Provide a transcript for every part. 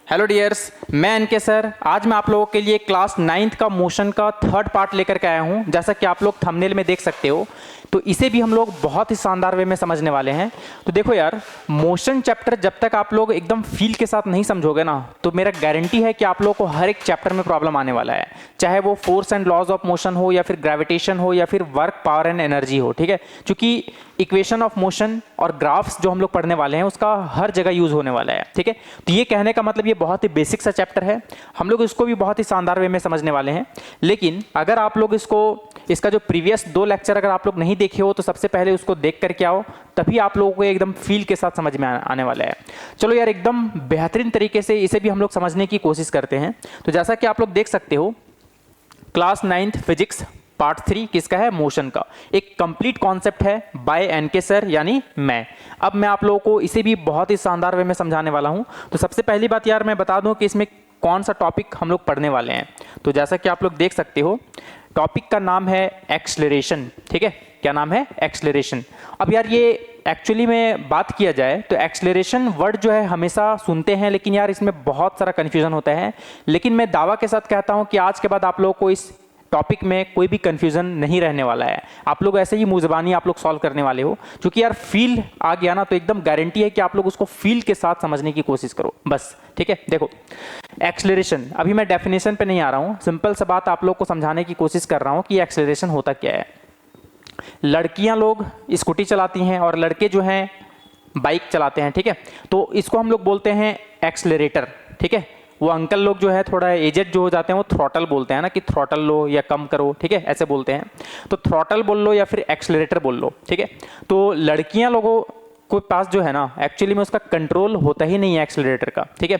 Hello dears, मैं N K sir. आज मैं आप लोगों के लिए क्लास 9th का मोशन का थर्ड पार्ट लेकर के आया हूं। जैसा कि आप लोग थंबनेल में देख सकते हो, तो इसे भी हम लोग बहुत ही शानदार वे में समझने वाले हैं। तो देखो यार, मोशन चैप्टर जब तक आप लोग एकदम फील के साथ नहीं समझोगे ना, तो मेरा गारंटी है कि आप लोगों को हर एक चैप्टर में प्रॉब्लम आने वाला है। चाहे वो force and laws of motion हो, या फिर ग्रेविटेशन हो, या फिर वर्क, पावर एंड एनर्जी हो। ठीक है, क्योंकि इक्वेशन ऑफ मोशन और ग्राफ्स जो हम लोग पढ़ने वाले हैं उसका हर जगह यूज होने वाला है। ठीक है, तो ये कहने का मतलब ये बहुत ही बेसिक सा चैप्टर है, हम लोग इसको भी बहुत ही शानदार वे में समझने वाले हैं। लेकिन अगर आप लोग इसका जो प्रीवियस 2 लेक्चर अगर आप लोग नहीं देखे हो, तो सबसे पहले उसको देख करके आओ, तभी आप लोगों को एकदम फील के साथ समझ में आने वाला है। चलो यार, एकदम बेहतरीन तरीके से इसे भी हम लोग समझने की कोशिश करते हैं। तो जैसा कि आप लोग देख सकते हो, क्लास 9th फिजिक्स पार्ट 3 किसका है? मोशन का। एक कंप्लीट कॉन्सेप्ट है बाय एनके सर, यानी मैं। अब मैं आप लोगों को इसे भी बहुत ही शानदार वे में समझाने वाला हूं। तो सबसे पहली बात यार मैं बता दूं कि इसमें कौन सा टॉपिक हम लोग पढ़ने वाले हैं। तो जैसा कि आप लोग देख सकते हो, टॉपिक का नाम है एक्सलरेशन। ठीक है, क्या नाम है? एक्सलरेशन। अब यार ये एक्चुअली में बात किया जाए तो एक्सलरेशन वर्ड जो है हमेशा सुनते हैं, लेकिन यार इसमें बहुत सारा कन्फ्यूजन होता है। लेकिन मैं दावा के साथ कहता हूं कि आज के बाद आप लोगों को इस टॉपिक में कोई भी कंफ्यूजन नहीं रहने वाला है। आप लोग ऐसे ही मुंह ज़बानी आप लोग सॉल्व करने वाले हो, क्योंकि यार फील आ गया ना, तो एकदम गारंटी है कि आप लोग उसको फील के साथ समझने की कोशिश करो बस। ठीक है, देखो एक्सलरेशन, अभी मैं डेफिनेशन पे नहीं आ रहा हूं, सिंपल सा बात आप लोग को समझाने की कोशिश कर रहा हूं कि एक्सलरेशन होता क्या है। लड़कियां लोग स्कूटी चलाती हैं और लड़के जो हैं बाइक चलाते हैं। ठीक है, तो इसको हम लोग बोलते हैं एक्सलरेटर। ठीक है, वो अंकल लोग जो है थोड़ा एजेड जो हो जाते हैं वो थ्रॉटल बोलते हैं ना, कि थ्रॉटल लो या कम करो। ठीक है, ऐसे बोलते हैं। तो थ्रॉटल बोल लो या फिर एक्सलरेटर बोल लो। ठीक है, तो लड़कियां लोगों को पास जो है ना, एक्चुअली में उसका कंट्रोल होता ही नहीं है एक्सलरेटर का। ठीक है,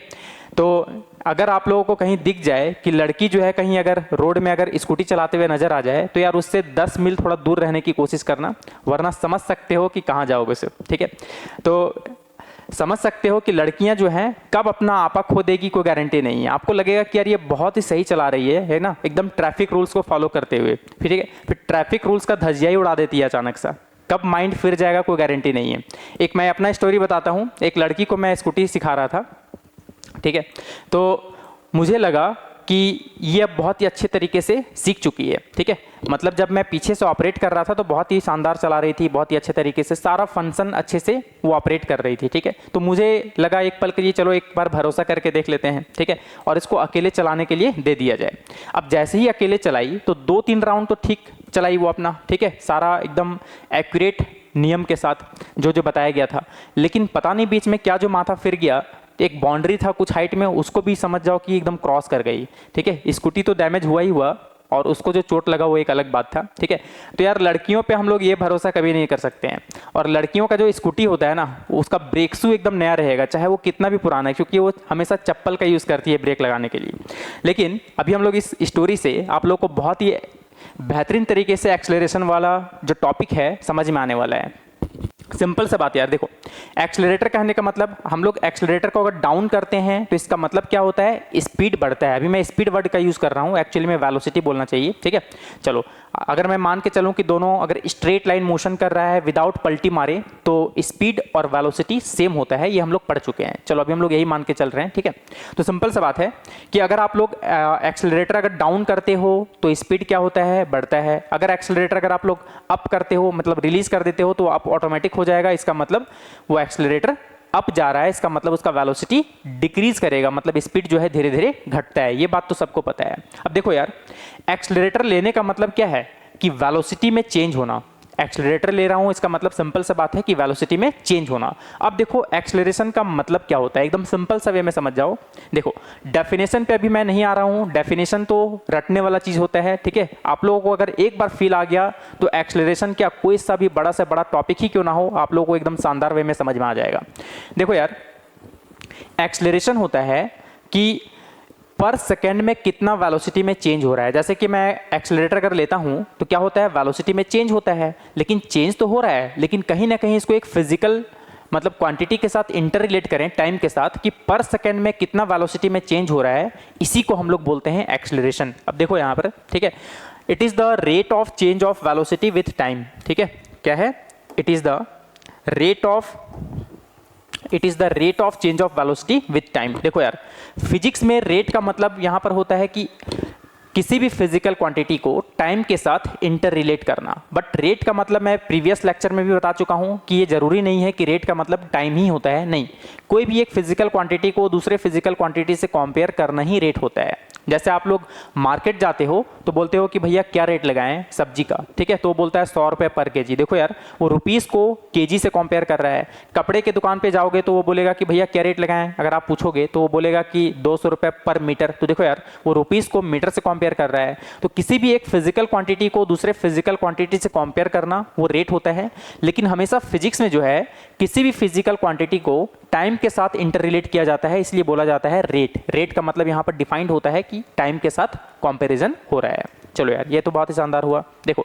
तो अगर आप लोगों को कहीं दिख जाए कि लड़की जो है कहीं अगर रोड में अगर स्कूटी चलाते हुए नजर आ जाए, तो यार उससे 10 मील थोड़ा दूर रहने की कोशिश करना, वरना समझ सकते हो कि कहाँ जाओगे उसे। ठीक है, तो समझ सकते हो कि लड़कियां जो हैं कब अपना आपा खो देगी कोई गारंटी नहीं है। आपको लगेगा कि यार ये बहुत ही सही चला रही है ना, एकदम ट्रैफिक रूल्स को फॉलो करते हुए। ठीक है, फिर ट्रैफिक रूल्स का धज्जिया ही उड़ा देती है अचानक सा, कब माइंड फिर जाएगा कोई गारंटी नहीं है। एक मैं अपना स्टोरी बताता हूँ। एक लड़की को मैं स्कूटी सिखा रहा था। ठीक है, तो मुझे लगा कि ये अब बहुत ही अच्छे तरीके से सीख चुकी है। ठीक है, मतलब जब मैं पीछे से ऑपरेट कर रहा था तो बहुत ही शानदार चला रही थी, बहुत ही अच्छे तरीके से सारा फंक्शन अच्छे से वो ऑपरेट कर रही थी। ठीक है, तो मुझे लगा एक पल के लिए चलो एक बार भरोसा करके देख लेते हैं। ठीक है, और इसको अकेले चलाने के लिए दे दिया जाए। अब जैसे ही अकेले चलाई तो 2-3 राउंड तो ठीक चलाई वो अपना। ठीक है, सारा एकदम एक्यूरेट नियम के साथ जो जो बताया गया था। लेकिन पता नहीं बीच में क्या जो माथा फिर गया, एक बाउंड्री था कुछ हाइट में, उसको भी समझ जाओ कि एकदम क्रॉस कर गई। ठीक है, स्कूटी तो डैमेज हुआ ही हुआ, और उसको जो चोट लगा वो एक अलग बात था। ठीक है, तो यार लड़कियों पे हम लोग ये भरोसा कभी नहीं कर सकते हैं। और लड़कियों का जो स्कूटी होता है ना, उसका ब्रेक शू एकदम नया रहेगा, चाहे वो कितना भी पुराना है, क्योंकि वो हमेशा चप्पल का यूज़ करती है ब्रेक लगाने के लिए। लेकिन अभी हम लोग इस स्टोरी से आप लोग को बहुत ही बेहतरीन तरीके से एक्सलरेशन वाला जो टॉपिक है समझ में आने वाला है। सिंपल सा बात यार, देखो एक्सलरेटर कहने का मतलब, हम लोग एक्सलरेटर को अगर डाउन करते हैं तो इसका मतलब क्या होता है? स्पीड बढ़ता है। अभी मैं स्पीड वर्ड का यूज कर रहा हूं, एक्चुअली में वेलोसिटी बोलना चाहिए। ठीक है, चलो अगर मैं मान के चलूं कि दोनों अगर स्ट्रेट लाइन मोशन कर रहा है विदाउट पलटी मारे, तो स्पीड और वेलोसिटी सेम होता है, ये हम लोग पढ़ चुके हैं। चलो अभी हम लोग यही मान के चल रहे हैं। ठीक है, तो सिंपल सा बात है कि अगर आप लोग एक्सलरेटर अगर डाउन करते हो तो स्पीड क्या होता है? बढ़ता है। अगर एक्सलरेटर अगर आप लोग अप करते हो, मतलब रिलीज कर देते हो, तो आप ऑटोमेटिक हो जाएगा। इसका मतलब वो एक्सलरेटर अप जा रहा है, इसका मतलब उसका वेलोसिटी डिक्रीज करेगा, मतलब स्पीड जो है धीरे धीरे घटता है। ये बात तो सबको पता है। अब देखो यार, एक्सलरेटर लेने का मतलब क्या है? कि वेलोसिटी में चेंज होना। एक्सलरेटर ले रहा हूं, इसका मतलब सिंपल सा बात है कि वेलोसिटी में चेंज होना। अब देखो एक्सलरेशन का मतलब क्या होता है, एकदम सिंपल सा वे में समझ जाओ। देखो डेफिनेशन पे अभी मैं नहीं आ रहा हूं, डेफिनेशन तो रटने वाला चीज होता है। ठीक है, आप लोगों को अगर एक बार फील आ गया तो एक्सलरेशन क्या कोई सा भी बड़ा से बड़ा टॉपिक ही क्यों ना हो, आप लोगों को एकदम शानदार वे में समझ में आ जाएगा। देखो यार, एक्सलरेशन होता है कि पर सेकेंड में कितना वेलोसिटी में चेंज हो रहा है। जैसे कि मैं एक्सलरेटर अगर लेता हूं तो क्या होता है? वेलोसिटी में चेंज होता है, लेकिन चेंज तो हो रहा है, लेकिन कहीं ना कहीं इसको एक फिजिकल मतलब क्वांटिटी के साथ इंटर रिलेट करें, टाइम के साथ, कि पर सेकेंड में कितना वेलोसिटी में चेंज हो रहा है, इसी को हम लोग बोलते हैं एक्सलरेशन। अब देखो यहां पर, ठीक है, it is the rate of change of velocity with time. ठीक है, क्या है? It is the rate of it is the rate of change of velocity with time. देखो यार, फिजिक्स में रेट का मतलब यहां पर होता है कि किसी भी फिजिकल क्वांटिटी को टाइम के साथ इंटर रिलेट करना। बट रेट का मतलब मैं प्रीवियस लेक्चर में भी बता चुका हूं कि ये जरूरी नहीं है कि रेट का मतलब टाइम ही होता है, नहीं, कोई भी एक फिजिकल क्वांटिटी को दूसरे फिजिकल क्वांटिटी से कंपेयर करना ही रेट होता है। जैसे आप लोग मार्केट जाते हो तो बोलते हो कि भैया क्या रेट लगाएं सब्जी का, ठीक है, तो बोलता है 100 रुपये पर केजी। देखो यार, वो रुपीस को केजी से कंपेयर कर रहा है। कपड़े के दुकान पे जाओगे तो वो बोलेगा कि भैया क्या रेट लगाएं, अगर आप पूछोगे तो वो बोलेगा कि 200 रुपये पर मीटर। तो देखो यार, वो रुपीस को मीटर से कंपेयर कर रहा है। तो किसी भी एक फिजिकल क्वांटिटी को दूसरे फिजिकल क्वांटिटी से कंपेयर करना वो रेट होता है। लेकिन हमेशा फिजिक्स में जो है किसी भी फिजिकल क्वांटिटी को टाइम के साथ इंटर रिलेट किया जाता है, इसलिए बोला जाता है रेट। रेट का मतलब यहां पर डिफाइंड होता है कि टाइम के साथ कंपैरिजन हो रहा है। चलो यार, ये तो बहुत ही शानदार हुआ। देखो,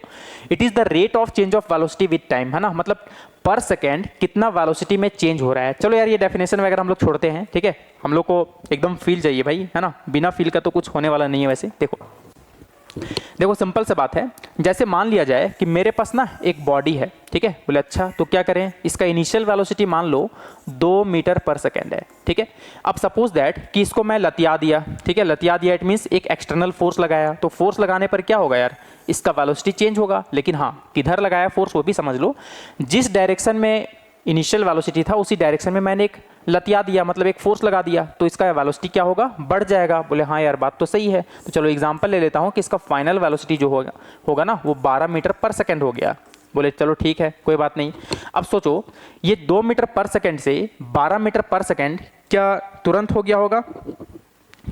it is the rate of change of velocity with time, है ना, मतलब पर सेकेंड कितना वेलोसिटी में चेंज हो रहा है। चलो यार, ये डेफिनेशन वगैरह हम लोग छोड़ते हैं, ठीक है, हम लोग को एकदम फील चाहिए भाई, है ना, बिना फील का तो कुछ होने वाला नहीं है। वैसे देखो सिंपल सी बात है, जैसे मान लिया जाए कि मेरे पास ना एक बॉडी है, ठीक है, बोले अच्छा तो क्या करें, इसका इनिशियल वेलोसिटी मान लो 2 मीटर पर सेकेंड है, ठीक है। अब सपोज दैट कि इसको मैं लतिया दिया, ठीक है, लतिया दिया इट मीन्स एक एक्सटर्नल फोर्स लगाया। तो फोर्स लगाने पर क्या होगा यार, इसका वेलोसिटी चेंज होगा। लेकिन हाँ, किधर लगाया फोर्स वो भी समझ लो, जिस डायरेक्शन में इनिशियल वेलोसिटी था उसी डायरेक्शन में मैंने एक लतिया दिया, मतलब एक फोर्स लगा दिया, तो इसका वेलोसिटी क्या होगा, बढ़ जाएगा। बोले हाँ यार, बात तो सही है। तो चलो एग्जांपल ले लेता हूँ कि इसका फाइनल वेलोसिटी जो होगा ना वो 12 मीटर पर सेकेंड हो गया। बोले चलो ठीक है, कोई बात नहीं। अब सोचो, ये 2 मीटर पर सेकेंड से 12 मीटर पर सेकेंड क्या तुरंत हो गया होगा?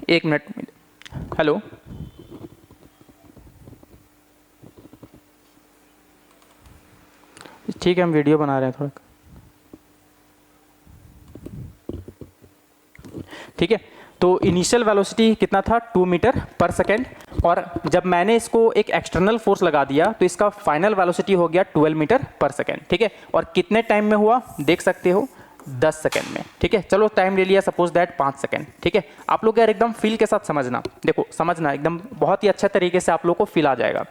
एक मिनट, हेलो, ठीक है, हम वीडियो बना रहे हैं थोड़ा, ठीक है। तो इनिशियल वेलोसिटी कितना था, 2 मीटर पर सेकेंड, और जब मैंने इसको एक एक्सटर्नल फोर्स लगा दिया तो इसका फाइनल वेलोसिटी हो गया 12 मीटर पर सेकेंड, ठीक है। और कितने टाइम में हुआ देख सकते हो, 10 सेकेंड में, ठीक है। चलो टाइम ले लिया सपोज दैट 5 सेकेंड, ठीक है। आप लोग यार एकदम फील के साथ समझना, देखो समझना एकदम बहुत ही अच्छे तरीके से आप लोग को फील आ जाएगा।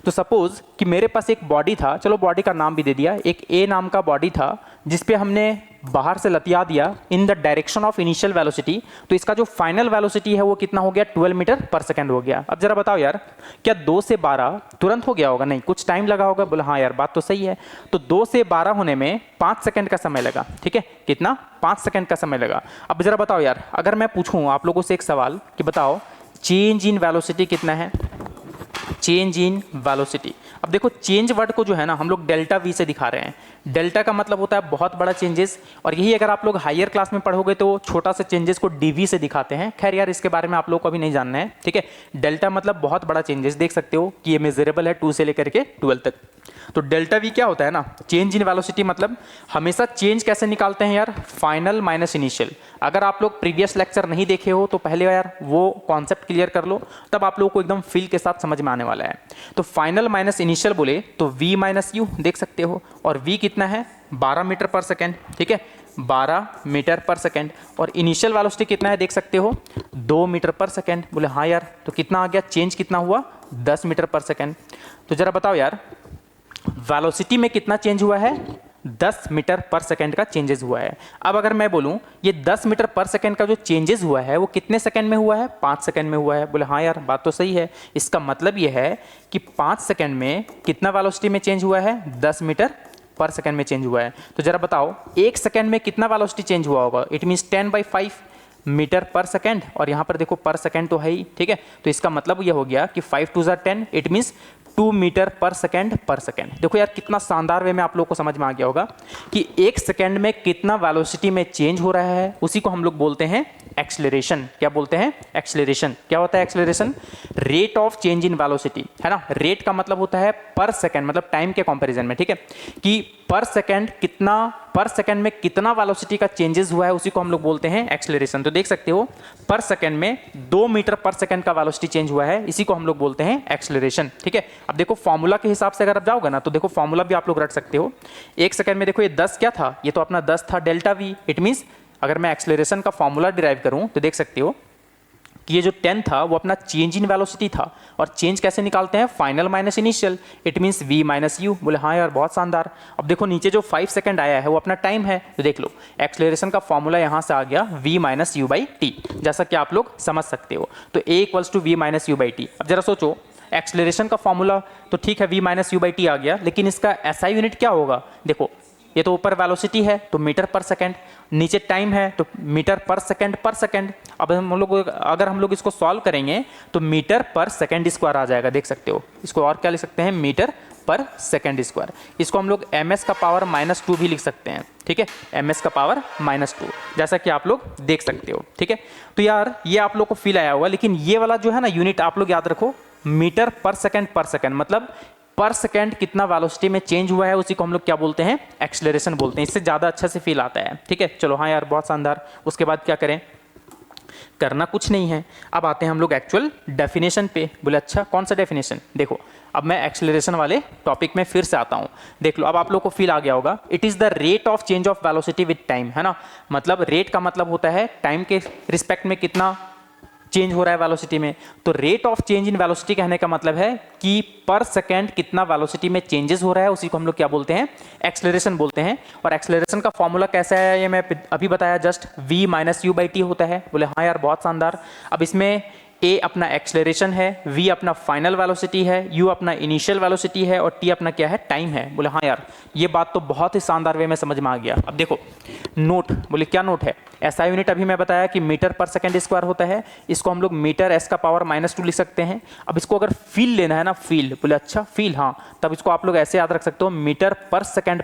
तो सपोज कि मेरे पास एक बॉडी था, चलो बॉडी का नाम भी दे दिया, एक ए नाम का बॉडी था जिसपे हमने बाहर से लतिया दिया in the direction of initial velocity. तो इसका जो फाइनल वेलोसिटी है वो कितना हो गया, 12 मीटर पर सेकेंड हो गया। अब जरा बताओ यार, क्या 2 से 12 तुरंत हो गया होगा? नहीं, कुछ टाइम लगा होगा। बोला हाँ यार, बात तो सही है। तो 2 से 12 होने में 5 सेकेंड का समय लगा, ठीक है, कितना, 5 सेकेंड का समय लगा। अब जरा बताओ यार, अगर मैं पूछूं आप लोगों से एक सवाल कि बताओ चेंज इन वेलोसिटी कितना है, चेंज इन वेलोसिटी। अब देखो, चेंज वर्ड को जो है ना हम लोग डेल्टा वी से दिखा रहे हैं। डेल्टा का मतलब होता है बहुत बड़ा चेंजेस, और यही अगर आप लोग हायर क्लास में पढ़ोगे तो छोटा सा चेंजेस को डीवी से दिखाते हैं। खैर यार, इसके बारे में आप लोग को अभी नहीं जानना है, ठीक है। डेल्टा मतलब बहुत बड़ा चेंजेस, देख सकते हो कि ये मेजरेबल है 2 से लेकर के 12 तक। तो डेल्टा वी क्या होता है ना, चेंज इन वेलोसिटी, मतलब हमेशा चेंज कैसे निकालते हैं यार, फाइनल माइनस इनिशियल। अगर आप लोग प्रीवियस लेक्चर नहीं देखे हो तो पहले यार वो कॉन्सेप्ट क्लियर कर लो, तब आप लोगों को एकदम फील के साथ समझ में आने वाला है। तो फाइनल माइनस इनिशियल बोले तो v माइनस यू देख सकते हो, और v कितना है, 12 मीटर पर सेकेंड, ठीक है, 12 मीटर पर सेकेंड। और इनिशियल वेलोसिटी कितना है देख सकते हो, 2 मीटर पर सेकेंड। बोले हाँ यार, तो कितना आ गया, चेंज कितना हुआ, 10 मीटर पर सेकेंड। तो जरा बताओ यार, वेलोसिटी में कितना चेंज हुआ है, 10 मीटर पर सेकेंड का चेंजेस हुआ है। अब अगर मैं बोलूं ये 10 मीटर पर सेकेंड का जो चेंजेस हुआ है वो कितने सेकेंड में हुआ है, 5 सेकेंड में हुआ है। बोले हाँ यार, बात तो सही है। इसका मतलब ये है कि 5 सेकेंड में कितना वेलोसिटी में चेंज हुआ है, 10 मीटर पर सेकेंड में चेंज हुआ है। तो जरा बताओ 1 सेकेंड में कितना वेलोसिटी चेंज हुआ होगा, इट मीन्स 10/5 मीटर पर सेकेंड, और यहाँ पर देखो पर सेकेंड तो है ही, ठीक है। तो इसका मतलब ये हो गया कि 5 2 10, इट मीन्स 2 मीटर पर सेकेंड पर सेकेंड। देखो यार, कितना शानदार वे में आप लोग को समझ में आ गया होगा कि 1 सेकेंड में कितना वेलोसिटी में चेंज हो रहा है, उसी को हम लोग बोलते हैं एक्सेलरेशन। क्या बोलते हैं, एक्सेलरेशन। क्या होता है acceleration, rate of change in velocity, है ना। रेट का मतलब होता है पर सेकेंड, मतलब टाइम के कंपैरिजन में, ठीक है, कि पर सेकेंड कितना, पर सेकेंड में कितना वेलोसिटी का चेंजेस हुआ है, उसी को हम लोग बोलते हैं एक्सेलरेशन। तो देख सकते हो पर सेकेंड में 2 मीटर पर सेकेंड का वेलोसिटी चेंज हुआ है, इसी को हम लोग बोलते हैं एक्सेलरेशन, ठीक है। अब देखो फॉर्मूला के हिसाब से अगर आप जाओगे ना तो देखो फॉर्मूला भी आप लोग रट सकते हो। 1 सेकेंड में देखो ये 10 क्या था, ये तो अपना 10 था डेल्टा वी। इट मीन्स अगर मैं एक्सेलरेशन का फॉर्मूला डिराइव करूं तो देख सकते हो कि ये जो 10 था वो अपना चेंज इन वेलोसिटी था, और चेंज कैसे निकालते हैं, final minus initial, it means v minus you. बोले हाँ यार बहुत शानदार। अब देखो नीचे जो 5 सेकंड आया है वो अपना टाइम है, तो देख लो एक्सेलरेशन का फॉर्मूला यहाँ से आ गया v minus u by t, जैसा कि आप लोग समझ सकते हो। तो a equals to v minus u by t. अब जरा सोचो, एक्सेलरेशन का फॉर्मूला तो ठीक है v minus u by t आ गया, लेकिन इसका SI यूनिट क्या होगा, देखो ये तो ऊपर वेलोसिटी है तो मीटर पर सेकंड, नीचे टाइम है तो मीटर पर सेकंड। अब अगर हम लोग इसको सॉल्व करेंगे तो मीटर पर सेकंड स्क्वायर आ जाएगा, देख सकते हो। इसको और क्या लिख सकते हैं, मीटर पर सेकंड स्क्वायर। इसको हम लोग ms का पावर -2 भी लिख सकते हैं, ठीक है, ms का पावर -2, जैसा कि आप लोग देख सकते हो, ठीक है। तो यार ये आप लोग को फील आया होगा, लेकिन ये वाला जो है ना यूनिट आप लोग याद रखो, मीटर पर सेकंड मतलब पर सेकंड कितना वेलोसिटी में चेंज हुआ है, उसी को हम लोग क्या बोलते हैं, एक्सेलरेशन बोलते हैं। इससे ज़्यादा अच्छा से फील आता है, ठीक है। चलो हाँ यार बहुत शानदार। उसके बाद क्या करें, करना कुछ नहीं है, अब आते हैं हम लोग एक्चुअल डेफिनेशन पे। बोले अच्छा कौन सा डेफिनेशन, देखो अब मैं एक्सेलरेशन वाले टॉपिक में फिर से आता हूँ। देख लो अब आप लोग को फील आ गया होगा, it is the rate of change of velocity with time, है ना। मतलब रेट का मतलब होता है टाइम के रिस्पेक्ट में कितना चेंज हो रहा है वेलोसिटी में। तो rate of change in velocity कहने का मतलब है कि पर सेकंड कितना वेलोसिटी में चेंजेस हो रहा है, उसी को हम लोग क्या बोलते हैं, एक्सेलरेशन बोलते हैं। और एक्सेलरेशन का फॉर्मूला कैसा है ये मैं अभी बताया just, v minus u by T होता है। बोले हाँ यार बहुत शानदार। अब इसमें a अपना एक्सेलरेशन है, v अपना फाइनल वेलोसिटी है, u अपना इनिशियल वेलोसिटी है, और t अपना क्या है, टाइम है। बोले हाँ यार ये बात तो बहुत ही शानदार वे में समझ में आ गया। अब देखो नोट, बोले क्या नोट है, SI यूनिट अभी मैं बताया कि मीटर पर सेकंड स्क्वायर होता है, इसको हम लोग मीटर s का पावर -2 लिख सकते हैं। अब इसको अगर फील लेना है ना, फील, बोले अच्छा फील, हाँ तब इसको आप लोग ऐसे याद रख सकते हो, मीटर पर सेकंड।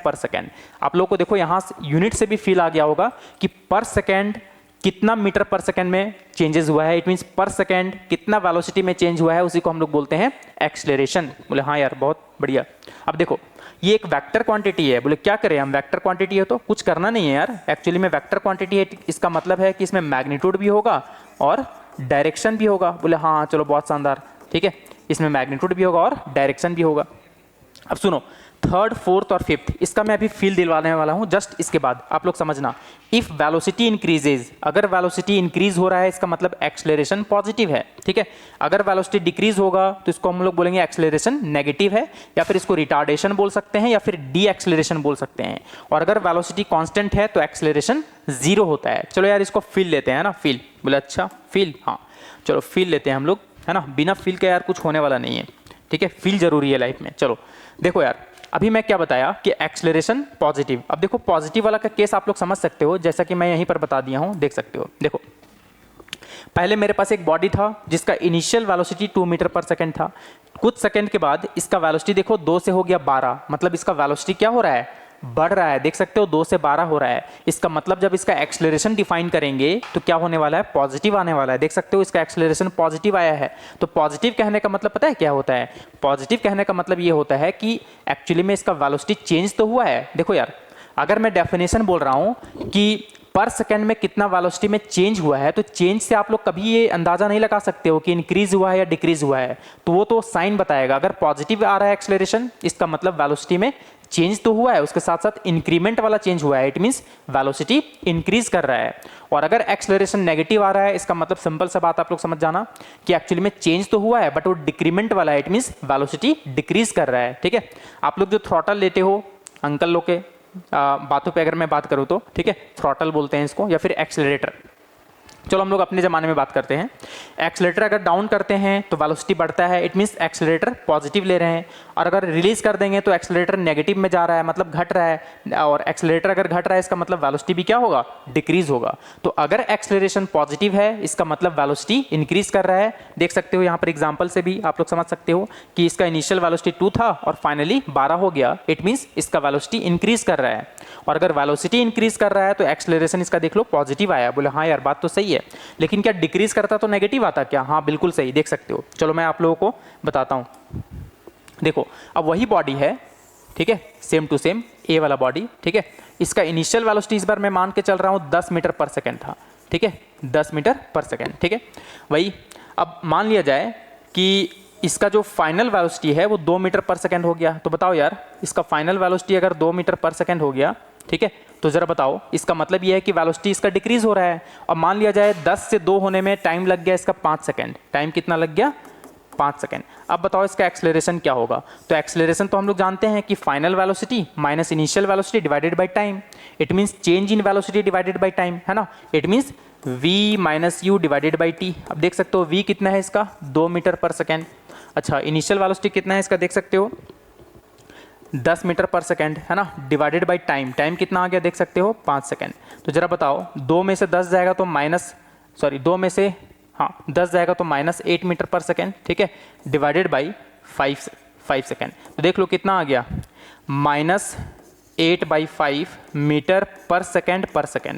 आप लोग को देखो यहाँ यूनिट से भी फील आ गया होगा कि पर सेकंड कितना मीटर पर सेकंड में चेंजेस हुआ है, इट मींस पर सेकंड कितना वेलोसिटी में चेंज हुआ है, उसी को हम लोग बोलते हैं एक्सेलरेशन। बोले हाँ यार बहुत बढ़िया। अब देखो ये एक वेक्टर क्वांटिटी है, बोले क्या करें हम, वेक्टर क्वांटिटी है तो कुछ करना नहीं है यार, एक्चुअली में वेक्टर क्वांटिटी है, इसका मतलब है कि इसमें मैग्नीट्यूड भी होगा और डायरेक्शन भी होगा। बोले हाँ चलो बहुत शानदार, ठीक है, इसमें मैग्नीट्यूड भी होगा और डायरेक्शन भी होगा। अब सुनो थर्ड, फोर्थ और फिफ्थ, इसका मैं अभी फील दिलवाने वाला हूं, जस्ट इसके बाद आप लोग समझना। इफ वेलोसिटी इंक्रीजेज, अगर वेलोसिटी इंक्रीज हो रहा है इसका मतलब एक्सेलरेशन पॉजिटिव है, ठीक है। अगर वेलोसिटी डिक्रीज होगा तो इसको हम लोग बोलेंगे एक्सेलरेशन नेगेटिव है, या फिर इसको रिटार्डेशन बोल सकते हैं, या फिर डी एक्सेलरेशन बोल सकते हैं। और अगर वेलोसिटी कांस्टेंट है तो एक्सेलरेशन 0 होता है। चलो यार इसको फील लेते हैं ना, फील, बोले अच्छा फील, हाँ चलो फील लेते हैं हम लोग, है ना, बिना फील के यार कुछ होने वाला नहीं है, ठीक है, फील जरूरी है लाइफ में। चलो देखो यार अभी मैं क्या बताया कि एक्सेलरेशन पॉजिटिव। अब देखो पॉजिटिव वाला का केस आप लोग समझ सकते हो, जैसा कि मैं यहीं पर बता दिया हूं, देख सकते हो। देखो पहले मेरे पास एक बॉडी था जिसका इनिशियल वेलोसिटी 2 मीटर पर सेकंड था, कुछ सेकंड के बाद इसका वेलोसिटी देखो 2 से हो गया 12, मतलब इसका वेलोसिटी क्या हो रहा है, बढ़ रहा है, देख सकते हो 2 से 12 हो रहा है। इसका मतलब जब इसका एक्सेलरेशन डिफाइन करेंगे तो क्या होने वाला है, पॉजिटिव आने वाला है। देख सकते हो इसका एक्सेलरेशन पॉजिटिव आया है। तो पॉजिटिव कहने का मतलब पता है क्या होता है, पॉजिटिव कहने का मतलब ये होता है कि एक्चुअली में इसका वेलोसिटी चेंज तो हुआ है। देखो यार अगर मैं डेफिनेशन बोल रहा हूं कि पर सेकंड में कितना वेलोसिटी में चेंज हुआ है, तो चेंज से आप लोग कभी ये अंदाजा नहीं लगा सकते हो कि इंक्रीज हुआ है या डिक्रीज हुआ है, तो वो तो साइन बताएगा। अगर पॉजिटिव आ रहा है एक्सेलरेशन, इसका मतलब वेलोसिटी में चेंज तो हुआ है, उसके साथ साथ इंक्रीमेंट वाला चेंज हुआ है, इट मींस वेलोसिटी इंक्रीज कर रहा है। और अगर एक्सेलरेशन नेगेटिव आ रहा है, इसका मतलब सिंपल सा बात आप लोग समझ जाना कि एक्चुअली में चेंज तो हुआ है बट वो डिक्रीमेंट वाला है, इट मींस वेलोसिटी डिक्रीज कर रहा है, ठीक है। आप लोग जो थ्रॉटल लेते हो अंकल लोग के बातों पे अगर मैं बात करूं तो, ठीक है, थ्रॉटल बोलते हैं इसको, या फिर एक्सेलरेटर। चलो हम लोग अपने ज़माने में बात करते हैं। एक्सेलरेटर अगर डाउन करते हैं तो वेलोसिटी बढ़ता है, इट मींस एक्सेलरेटर पॉजिटिव ले रहे हैं। और अगर रिलीज कर देंगे तो एक्सेलरेटर नेगेटिव में जा रहा है, मतलब घट रहा है। और एक्सेलरेटर अगर घट रहा है इसका मतलब वेलोसिटी भी क्या होगा, डिक्रीज होगा। तो अगर एक्सेलरेशन पॉजिटिव है इसका मतलब वेलोसिटी इंक्रीज कर रहा है। देख सकते हो यहाँ पर एग्जाम्पल से भी आप लोग समझ सकते हो कि इसका इनिशियल वेलोसिटी 2 था और फाइनली 12 हो गया, इट मींस इसका वेलोसिटी इंक्रीज कर रहा है। और अगर वेलोसिटी इंक्रीज कर रहा है तो एक्सेलरेशन इसका देख लो पॉजिटिव आया। बोले हाँ यार बात तो सही है, लेकिन क्या डिक्रीज करता तो नेगेटिव आता क्या, हाँ बिल्कुल सही, देख सकते हो। चलो मैं आप लोगों को बताता हूं। देखो अब वही बॉडी है, ठीक है, सेम टू सेम ए वाला बॉडी, ठीक है। इसका इनिशियल वेलोसिटी इस बार मैं मान के चल रहा हूं 10 मीटर पर सेकंड था, ठीक है, 10 मीटर पर सेकंड, ठीक है। वही अब मान लिया जाए कि इसका जो फाइनल वेलोसिटी है वो 2 मीटर पर सेकंड हो गया। तो बताओ यार इसका फाइनल वेलोसिटी अगर 2 मीटर पर सेकंड हो गया ठीक है। तो ज़रा बताओ, इसका मतलब ये है कि वेलोसिटी इसका डिक्रीज हो रहा है। और मान लिया जाए 10 से 2 होने में टाइम लग गया इसका 5 सेकेंड। टाइम कितना लग गया? 5 सेकेंड। अब बताओ इसका एक्सेलरेशन क्या होगा? तो एक्सेलरेशन तो हम लोग जानते हैं कि final velocity minus initial velocity divided by time. It means change in velocity divided by time, है ना। It means v minus you divided by t. अब देख सकते हो v कितना है इसका? 2 मीटर पर सेकेंड। अच्छा, इनिशियल वेलोसिटी कितना है इसका? देख सकते हो 10 मीटर पर सेकेंड, है ना, डिवाइडेड बाई टाइम। टाइम कितना आ गया? देख सकते हो 5 सेकेंड। तो जरा बताओ, 2 में से 10 जाएगा तो दो में से 10 जाएगा तो -8 मीटर पर सेकेंड, ठीक है, डिवाइडेड बाई 5 सेकेंड। तो देख लो कितना आ गया, -8/5 मीटर पर सेकेंड।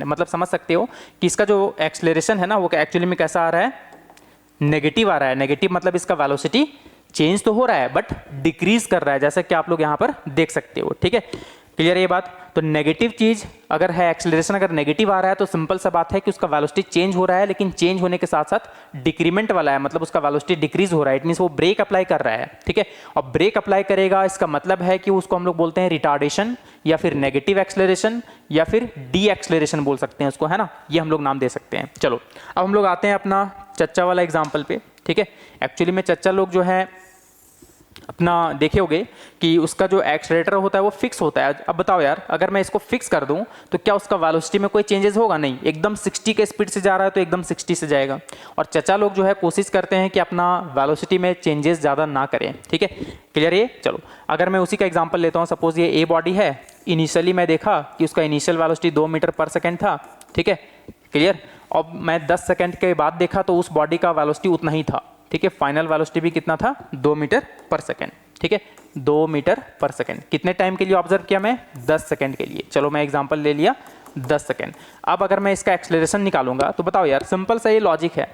मतलब समझ सकते हो कि इसका जो एक्सेलरेशन है ना, वो एक्चुअली में कैसा आ रहा है? नेगेटिव आ रहा है। नेगेटिव मतलब इसका वेलोसिटी चेंज तो हो रहा है बट डिक्रीज कर रहा है, जैसा कि आप लोग यहाँ पर देख सकते हो, ठीक है। क्लियर है ये बात? तो नेगेटिव चीज अगर है, एक्सेलरेशन अगर नेगेटिव आ रहा है तो सिंपल सा बात है कि उसका वेलोसिटी चेंज हो रहा है, लेकिन चेंज होने के साथ साथ डिक्रीमेंट वाला है, मतलब उसका वेलोसिटी डिक्रीज हो रहा है। इट मींस वो ब्रेक अप्लाई कर रहा है, ठीक है। और ब्रेक अप्लाई करेगा, इसका मतलब है कि उसको हम लोग बोलते हैं रिटार्डेशन, या फिर नेगेटिव एक्सेलरेशन, या फिर डी एक्सेलरेशन बोल सकते हैं उसको, है ना। ये हम लोग नाम दे सकते हैं। चलो अब हम लोग आते हैं अपना चच्चा वाला एग्जाम्पल पे, ठीक है। एक्चुअली में चच्चा लोग जो है अपना देखे होगे कि उसका जो एक्सेलरेटर होता है वो फिक्स होता है। अब बताओ यार, अगर मैं इसको फिक्स कर दूं तो क्या उसका वेलोसिटी में कोई चेंजेस होगा? नहीं। एकदम 60 के स्पीड से जा रहा है तो एकदम 60 से जाएगा। और चचा लोग जो है कोशिश करते हैं कि अपना वेलोसिटी में चेंजेस ज़्यादा ना करें, ठीक है। क्लियर है? चलो अगर मैं उसी का एग्जाम्पल लेता हूँ, सपोज ये ए बॉडी है। इनिशियली मैं देखा कि उसका इनिशियल वेलोसिटी 2 मीटर पर सेकेंड था, ठीक है। क्लियर? अब मैं 10 सेकेंड के बाद देखा तो उस बॉडी का वेलोसिटी उतना ही था, ठीक है। फाइनल वेलोसिटी भी कितना था? 2 मीटर पर सेकेंड, ठीक है। 2 मीटर पर सेकेंड कितने टाइम के लिए ऑब्जर्व किया मैं? 10 सेकेंड के लिए। चलो मैं एग्जांपल ले लिया 10 सेकेंड। अब अगर मैं इसका एक्सेलरेशन निकालूंगा तो बताओ यार, सिंपल सा ये लॉजिक है।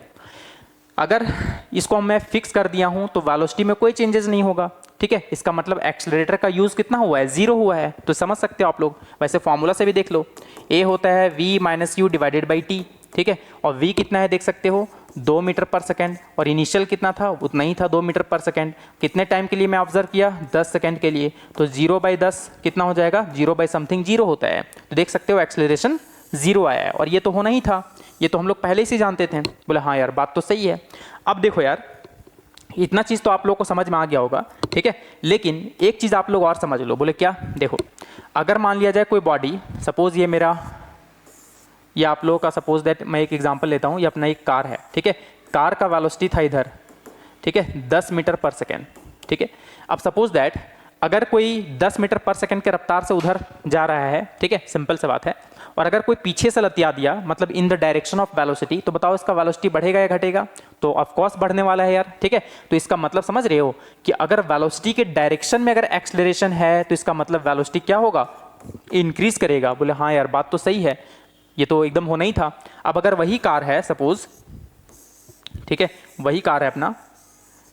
अगर इसको मैं फिक्स कर दिया हूं तो वेलोसिटी में कोई चेंजेस नहीं होगा, ठीक है। इसका मतलब एक्सेलरेटर का यूज कितना हुआ है? 0 हुआ है। तो समझ सकते हो आप लोग, वैसे फॉर्मूला से भी देख लो, ए होता है v minus you divided by T, ठीक है। और v कितना है? देख सकते हो 2 मीटर पर सेकेंड, और इनिशियल कितना था? उतना ही था, 2 मीटर पर सेकेंड। कितने टाइम के लिए मैं ऑब्जर्व किया? 10 सेकेंड के लिए। तो 0/10 कितना हो जाएगा? 0/समथिंग 0 होता है। तो देख सकते हो एक्सेलरेशन 0 आया है, और ये तो होना ही था, ये तो हम लोग पहले से जानते थे। बोले हाँ यार, बात तो सही है। अब देखो यार, इतना चीज़ तो आप लोग को समझ में आ गया होगा, ठीक है। लेकिन एक चीज़ आप लोग और समझ लो। बोले क्या? देखो, अगर मान लिया जाए कोई बॉडी, सपोज ये मेरा, ये आप लोगों का सपोज दैट मैं एक एग्जांपल लेता हूँ, ये अपना एक कार है, ठीक है। कार का वेलोसिटी था इधर, ठीक है, 10 मीटर पर सेकेंड, ठीक है। अब सपोज दैट अगर कोई 10 मीटर पर सेकेंड के रफ्तार से उधर जा रहा है, ठीक है, सिंपल सी बात है, और अगर कोई पीछे से लतिया दिया, मतलब in the direction of velocity, तो बताओ इसका वेलोसिटी बढ़ेगा या घटेगा? तो ऑफ कोर्स बढ़ने वाला है यार, ठीक है। तो इसका मतलब समझ रहे हो कि अगर वेलोसिटी के डायरेक्शन में अगर एक्सेलरेशन है तो इसका मतलब वेलोसिटी क्या होगा? इंक्रीज करेगा। बोले हाँ यार, बात तो सही है, ये तो एकदम होना ही था। अब अगर वही कार है सपोज, ठीक है, वही कार है अपना,